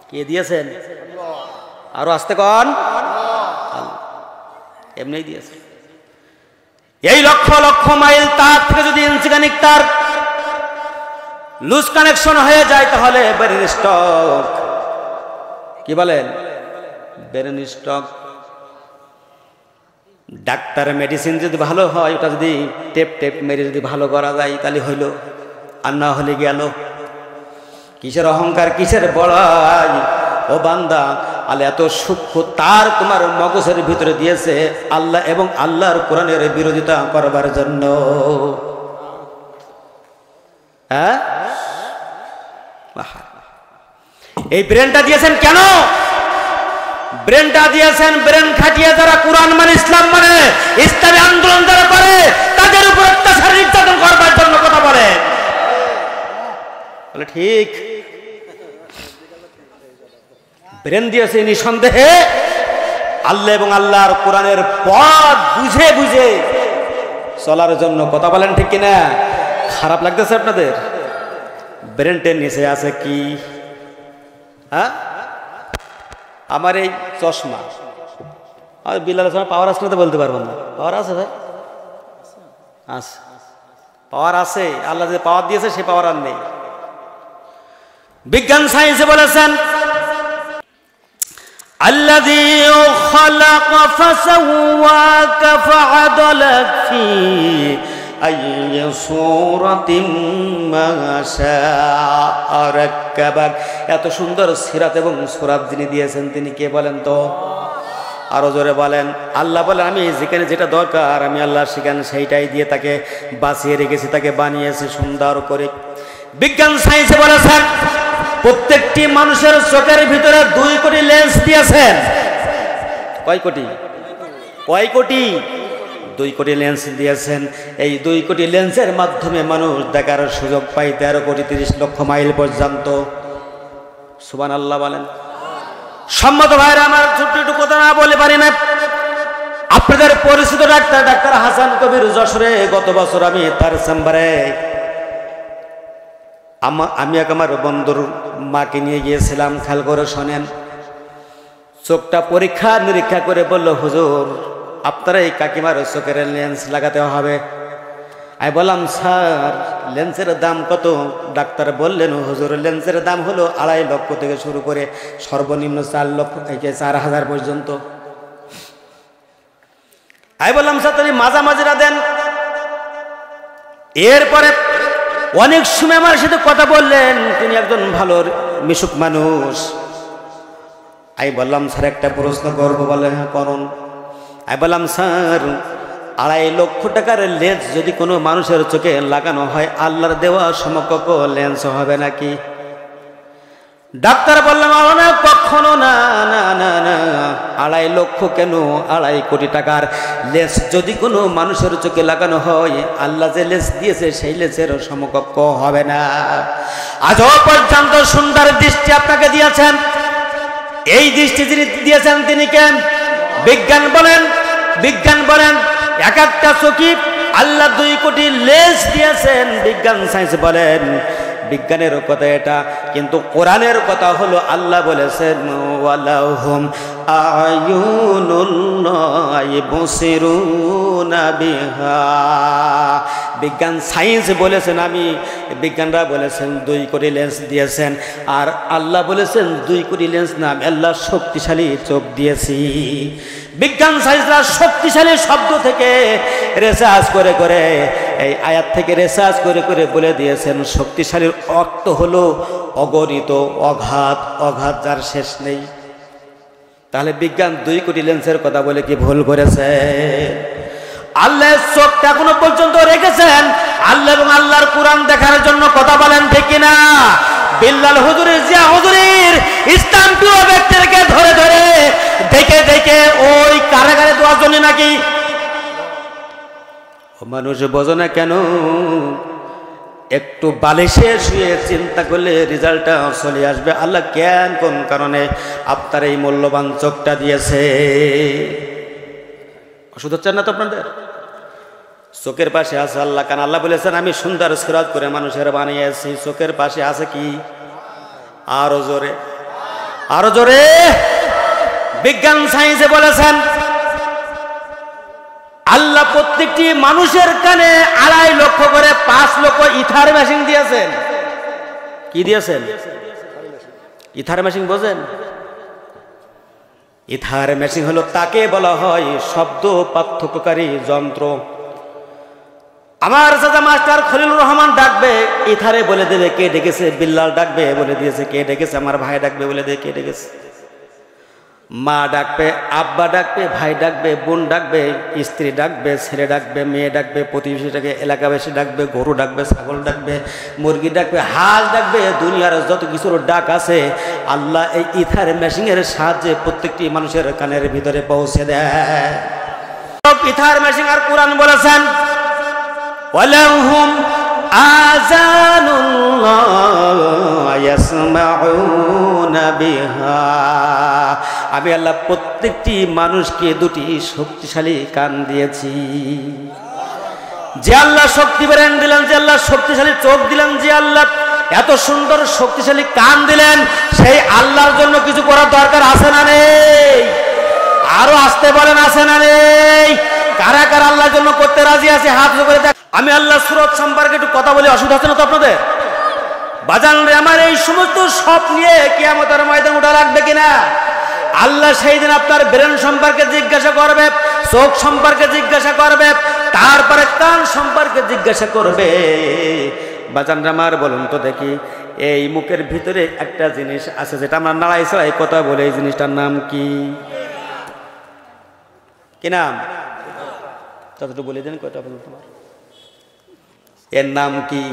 কে দিয়েছেন? আরো আসতে কন, এমনি দিয়েছে। এই লক্ষ লক্ষ মাইল তার থেকে যদি ইঞ্চিখানিক তার লুজ কানেকশন হয়ে যায়, তাহলে ব্রেন স্ট্রোক, কি বলেন, ব্রেন স্ট্রোক। ডাক্তার মেডিসিন যদি ভালো হয়, ওটা যদি টেপ টেপ মেরে যদি ভালো করা যায়, তাহলে হইল, আর না হলে গেল। কিসের অহংকার, কিসের বড়াই? ও বান্দা, আল্লাহ এত সূক্ষ্ম তার তোমার মগজের ভিতরে দিয়েছে আল্লাহ এবং আল্লাহর কোরআনের বিরোধিতা করবার জন্য। হ্যাঁ, এই ব্রেনটা দিয়েছেন কেন? ব্রেনটা দিয়েছেন ব্রেন খাটিয়ে যারা কোরআন মানে, ইসলাম মানে, ইসলামী আন্দোলন যারা করে, তাদের উপর অত্যাচার নির্যাতন করবার জন্য কথা বলে। ঠিক, ব্রেন দিয়েছে নিঃসন্দেহে আল্লাহ এবং আল্লাহর কোরআনের পথ বুঝে বুঝে চলার জন্য। কথা বলেন ঠিক কিনা? খারাপ লাগতেছে আপনাদের? ব্রেনটের নিচে আছে কি? হ্যাঁ, আমার এই চশমা, আর বিলাল পাওয়ার আসলে তো বলতে পারবো না। পাওয়ার আছে ভাই? আছে, পাওয়ার আছে। আল্লাহ যে পাওয়ার দিয়েছে সে পাওয়ার আর নেই। বিজ্ঞান সায়েন্সে বলেছেন الذي خلق فسواك فعدلك في أي صورة ما شاء ركبك। এত সুন্দর সিরাত এবং সুরাত যিনি দিয়েছেন তিনি কে বলেন তো? আরো জোরে বলেন। আল্লাহ বলেন আমি যেখানে যেটা দরকার আমি আল্লাহ সেখানে সেইটাই দিয়ে তাকে বাঁচিয়ে রেখেছি, তাকে বানিয়েছি সুন্দর করে। বিজ্ঞান সায়েন্সে বলেছেন প্রত্যেকটি মানুষের চোখের ভিতরে 2 কোটি লেন্স দিয়েছেন। কয় কোটি? কয় কোটি? 2 কোটি লেন্স দিয়েছেন। এই 2 কোটি লেন্সের মাধ্যমে মানুষ দেখার সুযোগ পায় 13 কোটি 30 লক্ষ মাইল পর্যন্ত। সুবহানাল্লাহ বলেন। সম্মত ভাইরা আমার, ছোট্ট একটু কথা না বলে পারি না। আপনাদের পরিচিত ডাক্তার হাসান কবির যশোরে গত বছর আমি তার চেম্বারে আমি আমার বন্ধুর মাকে নিয়ে গিয়েছিলাম। খেয়াল করে শোনেন, চোখটা পরীক্ষা নিরীক্ষা করে বলল হুজুর আপনারা এই কাকিমার চোখের লেন্স লাগাতে হবে। আমি বললাম স্যার লেন্সের দাম কত? ডাক্তার বললেন হুজুর লেন্সের দাম হলো 2.5 লক্ষ থেকে শুরু করে সর্বনিম্ন 4,000 পর্যন্ত। আমি বললাম স্যার তাহলে মাঝামাঝিরা দেন। এরপরে অনেক সময় আমার সাথে কথা বললেন, তিনি একজন ভালো মিশুক মানুষ। আমি বললাম স্যার একটা প্রশ্ন করবো? বলে হ্যাঁ করুন। আমি বললাম স্যার 2.5 লক্ষ টাকার লেন্স যদি কোনো মানুষের চোখে লাগানো হয় আল্লাহর দেওয়া সমকক্ষ লেন্স হবে নাকি? ডাক্তার বললাম কখনো না, না না না, 2.5 লক্ষ কেন, 2.5 কোটি টাকার লেন্স যদি কোনো মানুষের চোখে লাগানো হয় আল্লাহ যে লেন্স দিয়েছে সেই লেন্সের সমকক্ষ হবে না। আজও পর্যন্ত সুন্দর দৃষ্টি আপনাকে দিয়েছেন, এই দৃষ্টি যিনি দিয়েছেন তিনি কে? বিজ্ঞান বলেন। বিজ্ঞান বলেন এক একটা চোখে আল্লাহ 2 কোটি লেন্স দিয়েছেন। বিজ্ঞান সায়েন্স বলেন বিজ্ঞানের কথা এটা, কিন্তু কোরআনের কথা হলো আল্লাহ বলেছেন ওয়ালাহুম আয়ুনুল্লাহ ইবসিরুনা বিহা। বিজ্ঞান সায়েন্স বলেছেন, আমি বিজ্ঞানরা বলেছেন 2 কোটি লেন্স দিয়েছেন, আর আল্লাহ বলেছেন 2 কোটি লেন্স না, আমি আল্লাহ শক্তিশালী চোখ দিয়েছি। বিজ্ঞান সায়েন্সরা শক্তিশালী শব্দ থেকে রিসার্চ করে করে, এই আয়াত থেকে রিসার্চ করে করে বলে দিয়েছেন শক্তিশালীর অর্থ হলো অগণিত, অগাধ, অগাধ যার শেষ নেই। তাহলে বিজ্ঞান 2 কোটি লেন্সের কথা বলে কি ভুল করেছে? আল্লাহ চোখটা এখনো পর্যন্ত রেখেছেন আল্লাহ এবং আল্লাহর কোরআন দেখার জন্য, কথা বলেন ঠিক কিনা? বিল্লাল হুজুরের, জিয়া হুজুরের ইসলাম প্রিয় ব্যক্তিদেরকে ধরে ধরে দেখে দেখে ওই কারাগারে দেওয়ার জন্য নাকি? মানুষ বোঝে না কেন? একটু বালিশে শুয়ে চিন্তা করলে রেজাল্টটা চলে আসবে। আল্লাহ কেন কোন কারণে আপনার এই মূল্যবান চোখটা দিয়েছে? ওষুধ হচ্ছে না তো আপনাদের? চোখের পাশে আছে আল্লাহ, কারণ আল্লাহ বলেছেন আমি সুন্দর সুরাত করে মানুষের বানিয়েছি। চোখের পাশে আছে কি? আরো জোরে, আরো জোরে। বিজ্ঞান সায়েন্সে বলেছেন আল্লাহ প্রত্যেকটি মানুষের কানে 2.5 লক্ষ করে 5 লক্ষ ইথার মেশিন দিয়েছেন। কি দিয়েছেন? ইথার মেশিন বোঝেন? ইথার মেশিন হলো, তাকে বলা হয় শব্দ পার্থক্যকারী যন্ত্র। আমার চাচা মাস্টার খলিলুর রহমান ডাকবে, ইথারে বলে দেবে কে ডেকেছে। বিল্লাল ডাকবে, বলে দিয়েছে কে ডেকেছে। আমার ভাই ডাকবে, বলে দেবে কে ডেকেছে। মা ডাকবে, আব্বা ডাকবে, ভাই ডাকবে, বোন ডাকবে, স্ত্রী ডাকবে, ছেলে ডাকবে, মেয়ে ডাকবে, প্রতিবেশী ডাকবে, এলাকাবাসী ডাকবে, গরু ডাকবে, ছাগল ডাকবে, মুরগি ডাকবে, হাঁস ডাকবে। দুনিয়ার যত কিছুর ডাক আছে আল্লাহ এই ইথার মেশিনের সাহায্যে প্রত্যেকটি মানুষের কানের ভিতরে পৌঁছে দেয়। Ether machine. আর কোরআন বলেছেন ওয়ালাহুম আযানুল্লাহ ইয়াসমাউনা বিহা, আমি আল্লাহ প্রত্যেকটি মানুষকে 2টি শক্তিশালী কান দিয়েছি। যে আল্লাহ শক্তি বেরেন দিলেন, যে আল্লাহ শক্তিশালী চোখ দিলেন, যে আল্লাহ এত সুন্দর শক্তিশালী কান দিলেন, সেই আল্লাহর জন্য কিছু করার দরকার আছে না নেই? আরো আসতে বলেন, আছে না নেই? কারা কারা আল্লাহর জন্য করতে রাজি আছে? হাত করে দেখ। আমি আল্লাহ সুরত সম্পর্কে একটু কথা বলি, অসুবিধা হচ্ছে না তো আপনাদের? বাজান রে আমার, এই সমস্ত সব নিয়ে কিয়ামতের ময়দান উঠা লাগবে কিনা? আল্লাহ সেই দিন আপনার ব্রেন সম্পর্কে জিজ্ঞাসা করবে, চোখ সম্পর্কে জিজ্ঞাসা করবে, তারপরে কান সম্পর্কে জিজ্ঞাসা করবে। বাজান রে আমার, বলুন তো দেখি, এই মুখের ভিতরে একটা জিনিস আছে যেটা আমরা নাড়াই ছাড়াই কথা বলে, এই জিনিসটার নাম কি? কি নাম? ততটুকু বলে দেন কয়টা বলুন তোমার। এর নাম কি?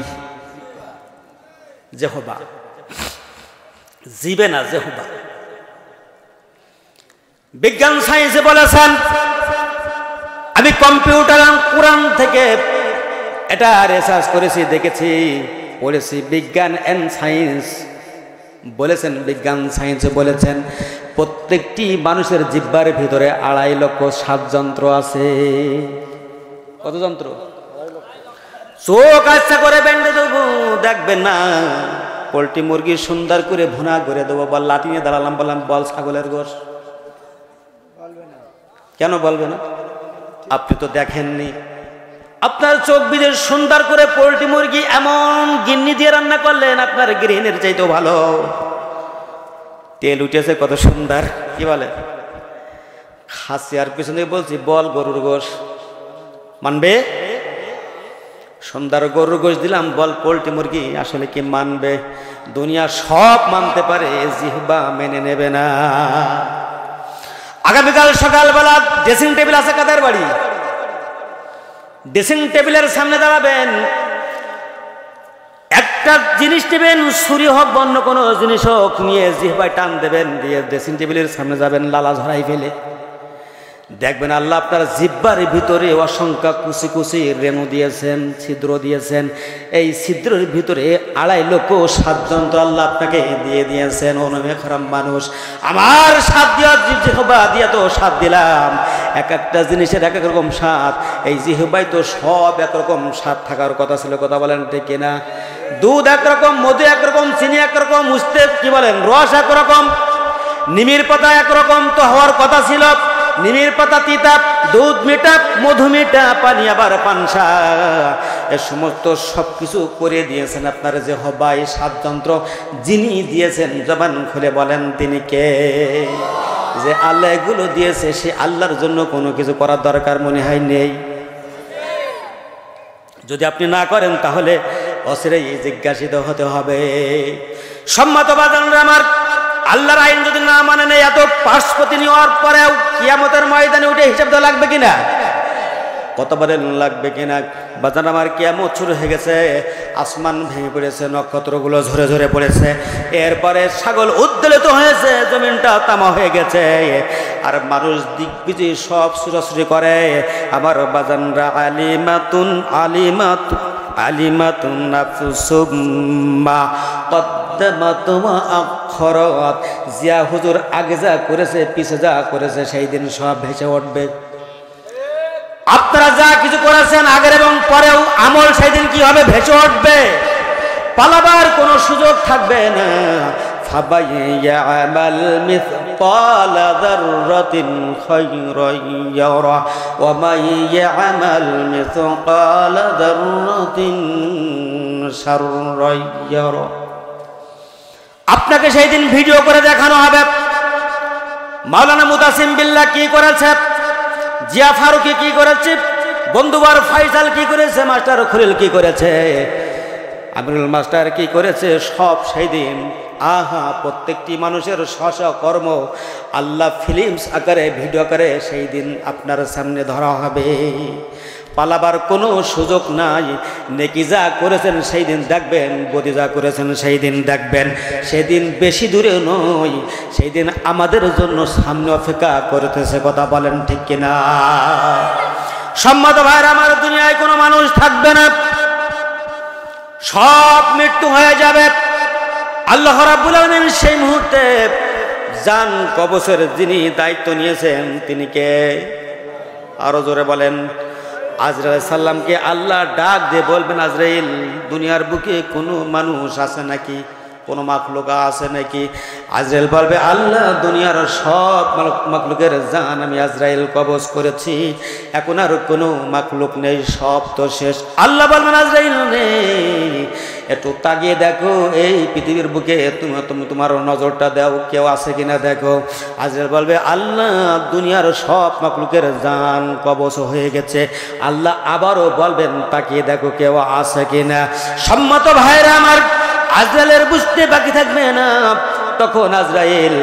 জেহবা। জিবে না, জেহবা। বিজ্ঞান সায়েন্সে বলেছেন, আমি কম্পিউটার কোরআন থেকে এটা রিসার্চ করেছি, দেখেছি, পড়েছি। বিজ্ঞান এন্ড সায়েন্স বলেছেন, বিজ্ঞান সায়েন্সে বলেছেন প্রত্যেকটি মানুষের জিহ্বার ভিতরে 2.5 লক্ষ 7 যন্ত্র আছে। কত যন্ত্র? চোখ আচ্ছা করে বেঁধে দেবো, দেখবেন না। পোল্ট্রি মুরগি সুন্দর করে ভুনা করে দেবো, বল লাঠি নিয়ে দাঁড়ালাম, বললাম বল ছাগলের গোশ, কেন বলবে না? আপনি তো দেখেননি। আপনার চোখ বিজে সুন্দর করে পোল্ট্রি মুরগি এমন গিন্নি দিয়ে রান্না করলেন, আপনার গৃহিণীর চাইতেও ভালো। তেল উঠেছে কত সুন্দর, কি বলে? খাসি আর পিছনে বলছি বল গরুর গোশ, মানবে? সুন্দর গরুর গোশ দিলাম, বল পোল্ট্রি মুরগি, আসলে কি মানবে? দুনিয়া সব মানতে পারে, জিহ্বা মেনে নেবে না। আগামীকাল সকালবেলা ড্রেসিং টেবিল আছে কাদের বাড়ি? ড্রেসিং টেবিলের সামনে দাঁড়াবেন, একটা জিনিস নেবেন, ছুরি হোক অন্য কোনো জিনিস হোক, নিয়ে জিহ্বায় টান দেবেন, দিয়ে ড্রেসিং টেবিলের সামনে যাবেন, লালা ঝরাই ফেলে দেখবেন আল্লাহ আপনার জিহ্বার ভিতরে অসংখ্য কুচি কুচি রেণু দিয়েছেন, ছিদ্র দিয়েছেন। এই ছিদ্রের ভিতরে 2.5 লক্ষ 7 যন্ত্র আল্লাহ আপনাকে দিয়ে দিয়েছেন। অনুমে খারাপ মানুষ, আমার স্বাদ জিহ্বা দিয়ে তো স্বাদ দিলাম, এক একটা জিনিসের এক এক রকম স্বাদ। এই জিহ্বায় তো সব একরকম স্বাদ থাকার কথা ছিল, কথা বলেন ঠিক কিনা? দুধ একরকম, মধু একরকম, চিনি একরকম, উস্তে কি বলেন রস একরকম, নিমির পাতা একরকম তো হওয়ার কথা ছিল। নিমির পাতা তিতা, দুধ মিঠা, মধু মিঠা, পানি আবার পানসা, এ সমস্ত সব কিছু করে দিয়েছেন আপনার যে হবাই 7 যন্ত্র। যিনি দিয়েছেন জবান খুলে বলেন তিনি কে? যে আল্লাহ এগুলো দিয়েছে, সে আল্লাহর জন্য কোনো কিছু করার দরকার মনে হয় নেই। যদি আপনি না করেন তাহলে অচিরেই জিজ্ঞাসিত হতে হবে। সম্মত বাজানরা আমার, আল্লাহর আইন যদি না মানে নেই, এত পার্শ্বতি নেওয়ার পরেও কিয়ামতের ময়দানে উঠে হিসাব দেওয়া লাগবে কিনা? কত বলেন লাগবে কিনা? বাজান আমার কিয়ামত শুরু হয়ে গেছে, আসমান ভেঙে পড়েছে, নক্ষত্রগুলো ঝরে ঝরে পড়েছে, এরপরে ছাগল উদ্বেলিত হয়েছে, জমিনটা তামা হয়ে গেছে, আর মানুষ দিগ্বিজয়ী সব ছুটাছুটি করে। আমার বাজানরা আলিমাতুন আলিমাতুন আলিমাতুন নাফসুম্মা কদ্দামাত ওয়া আখরাত। জিয়া হুজুর আগে যা করেছে, পিছে যা করেছে, সেই দিন সব ভেসে উঠবে। আপনারা যা কিছু করেছেন আগের এবং পরেও আমল সেই দিন কি হবে? ভেসে উঠবে, পালাবার কোনো সুযোগ থাকবে না। ফাবাইয়ামাল মিসকালা যাররাতিন খায়রান ইয়ারা ওয়া মাইয়ামাল মিসকালা যাররাতিন শাররান ইয়ারা। আপনাকে সেই দিন ভিডিও করে দেখানো হবে মাওলানা মুতাসিম বিল্লাহ কি করেছে, জিয়া ফারুকি কি করেছে, বন্ধুবার ফাইসাল কি করেছে, মাস্টার খলিল কি করেছে, আমিরুল মাস্টার কি করেছে, সব সেই দিন প্রত্যেকটি মানুষের স্ব কর্ম আল্লাহ ফিল্মস আকারে ভিডিও আকারে সেই দিন আপনার সামনে ধরা হবে। পালাবার কোনো সুযোগ নাই। নেকি যা করেছেন সেই দিন দেখবেন, বদি যা করেছেন সেই দিন দেখবেন। সেদিন বেশি দূরে নয়, সেই দিন আমাদের জন্য সামনে অপেক্ষা করতেছে। কথা বলেন ঠিক কিনা? সম্মত ভাইরা আমার, দুনিয়ায় কোনো মানুষ থাকবে না, সব মৃত্যু হয়ে যাবে। আল্লাহ রাব্বুল আলামিন সেই মুহূর্তে জান কবজের যিনি দায়িত্ব নিয়েছেন তিনি কে? আরো জোরে বলেন। আজরাইল সাল্লামকে আল্লাহ ডাক দিয়ে বলবেন, আজরাইল দুনিয়ার বুকে কোনো মানুষ আছে নাকি, কোনো মাখলুক আছে নাকি? আজরাইল বলবে, আল্লাহ দুনিয়ার সব মাখলুকের জান আমি আজরাইল কবজ করেছি, এখন আর কোনো মাখলুক নেই, সব তো শেষ। আল্লাহ বলবেন, আজরাইল নেই, একটু তাকিয়ে দেখো এই পৃথিবীর বুকে, তুমি তোমার নজরটা দাও, কেউ আছে কিনা দেখো। আজরাইল বলবে, আল্লাহ দুনিয়ার সব মাখলুকের জান কবজ হয়ে গেছে। আল্লাহ আবারও বলবেন, তাকিয়ে দেখো কেউ আছে কিনা। সম্মত ভাইরা আমার, আজরাইলের বুঝতে বাকি থাকবে না। তখন আজরাইল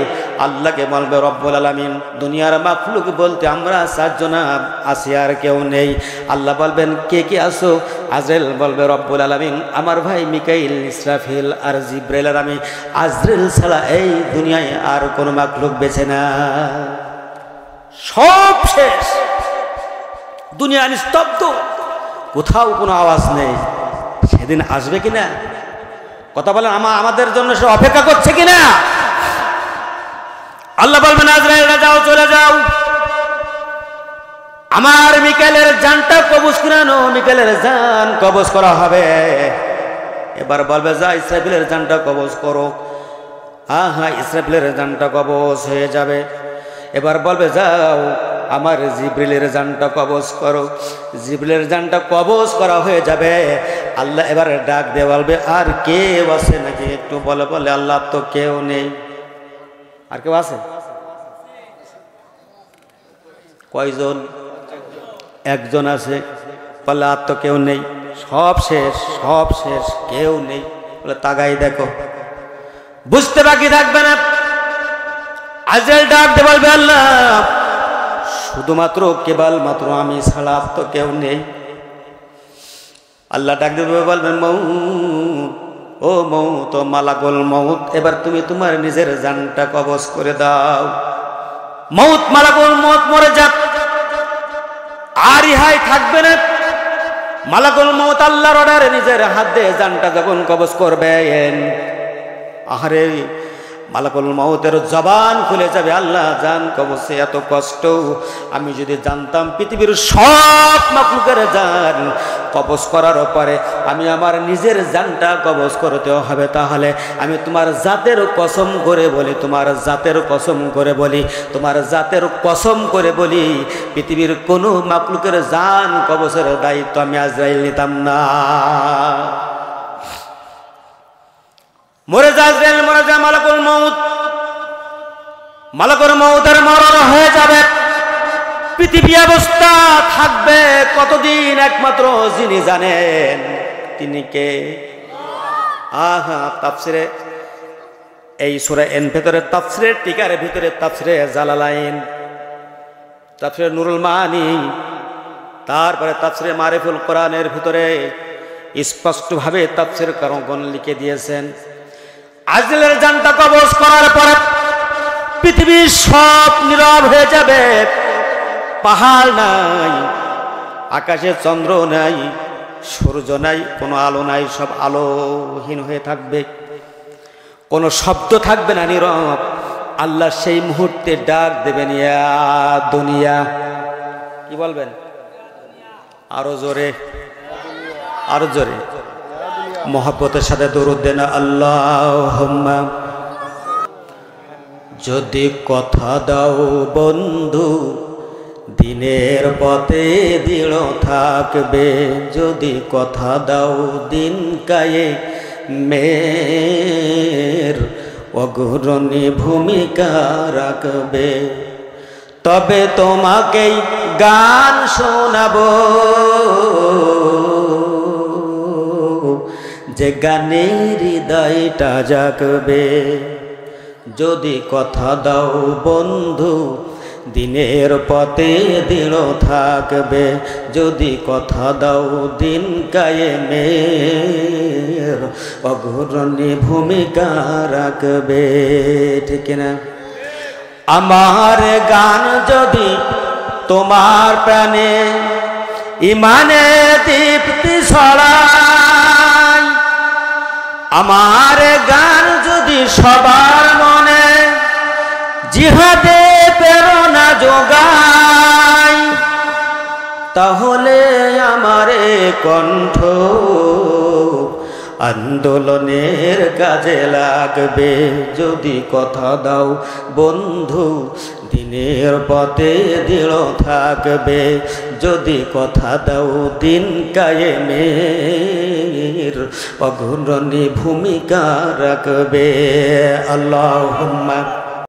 আল্লাহকে বলবে, রব্বুল আলামিন দুনিয়ার মাখলুক বলতে আমরা চারজন আছি, আর কেউ নেই। আল্লাহ বলবেন, কে কে আসো? আজরাইল বলবে, রব্বুল আলামিন আমার ভাই মিকাইল, ইসরাফিল আর জিব্রাইল, আর আমি। আজরাইল ছাড়া এই দুনিয়ায় আর কোনো মাখলুক বেঁচে না, সব শেষ, দুনিয়া নিস্তব্ধ, কোথাও কোনো আওয়াজ নেই। সেদিন আসবে কিনা? কথা বলেন, আমাদের জন্য সে অপেক্ষা করছে কিনা? আল্লাহ বলবেন, আজরাইল যাও, চলে যাও, আমার মিকাইলের জানটা কবজ করে আনো। মিকাইলের জান কবজ করা হবে। এবার বলবে, যা ইসরাফিলের জানটা কবজ করো। ইসরাফিলের জানটা কবজ হয়ে যাবে। এবার বলবে, যাও আমার জিবরিলের জানটা কবজ করো। জিবরিলের জানটা কবজ করা হয়ে যাবে। আল্লাহ এবারে ডাক দিয়ে বলবে, আর কেউ আছে নাকি? একটু বলে আল্লাহ তো কেউ নেই। আর কেউ আছে? কয়জন? একজন আছে। বলে আর তো কেউ নেই, সব শেষ, সব শেষ, কেউ নেই। বলে তাকাই দেখো, বুঝতে বাকি থাকবে না। আজরাইল ডাক দিয়ে বলবে, আল্লাহ শুধুমাত্র কেবলমাত্র আমি ছাড়া তো কেউ নেই। আল্লাহ ডাক দিয়ে বলবেন, মউত, ও মউত, ও মালাকুল মউত, এবার তুমি তোমার নিজের জানটা কবজ করে দাও। মউত, মালাকুল মউত মরে যাক, আর ইহাই থাকবে না। মালাকুল মউত আল্লাহর অর্ডারে নিজের হাত দিয়ে জানটা যখন কবজ করবেন, আহারে মালাকুল মউতের জবান খুলে যাবে, আল্লাহ জান কবজে এত কষ্ট, আমি যদি জানতাম পৃথিবীর সব মাখলুকের জান কবজ করার পরে আমি আমার নিজের জানটা কবজ করতে হবে, তাহলে আমি তোমার জাতের কসম করে বলি, তোমার জাতের কসম করে বলি, তোমার জাতের কসম করে বলি, পৃথিবীর কোনো মাখলুকের জান কবজের দায়িত্ব আমি আজরাইল নিতাম না। মরে যা আজরাইল, মরে যা মালাকুল মউত। মালাকুল মউতের মরণ হয়ে যাবে। পৃথিবী অবস্থা থাকবে কতদিন একমাত্র যিনি জানেন, তিনি কে? তাফসিরে এই সূরা ভেতরে তাফসিরের টিকার ভিতরে তাফসিরে জালালাইন, তাফসিরে নুরুল মানি, তারপরে তাফসিরে মারিফুল কোরআনের ভিতরে স্পষ্টভাবে তাফসির কারণ লিখে দিয়েছেন। আজরাইলের জানটা কবজ করার পরে পৃথিবীর সব নীরব হয়ে যাবে, পাহাড় নাই, আকাশে চন্দ্র নাই, সূর্য নাই, কোনো আলো নাই, সব আলোহীন হয়ে থাকবে, কোনো শব্দ থাকবে না, নীরব। আল্লাহ সেই মুহূর্তে ডাক দেবেন, ইয়া দুনিয়া। কি বলবেন? আরো জোরে, আরো জোরে, মোহাব্বতের সাথে দরুদ দেন আল্লাহুম্মা। যদি কথা দাও বন্ধু দিনের পথে দৃঢ় থাকবে, যদি কথা দাও দিন কায়ে মের অগ্রণী ভূমিকা রাখবে, তবে তোমাকেই গান শোনাবো, যে গানে হৃদয়টা জাগবে। যদি কথা দাও বন্ধু দিনের পথে দৃঢ় থাকবে, যদি কথা দাও দিন কায়েমের অগ্রণী ভূমিকা রাখবে। ঠিক না? আমার গান যদি তোমার প্রাণে ইমানে দীপ্তি ছড়ায়, আমার গান যদি সবার মনে জিহাদে প্রেরণা যোগায়, তাহলে আমারে কণ্ঠ আন্দোলনের কাজে লাগবে। যদি কথা দাও বন্ধু দিনের পথে দৃঢ় থাকবে, যদি কথা দাও দিন কায়েমের অগ্রণী ভূমিকা রাখবে। আল্লাহুম্মা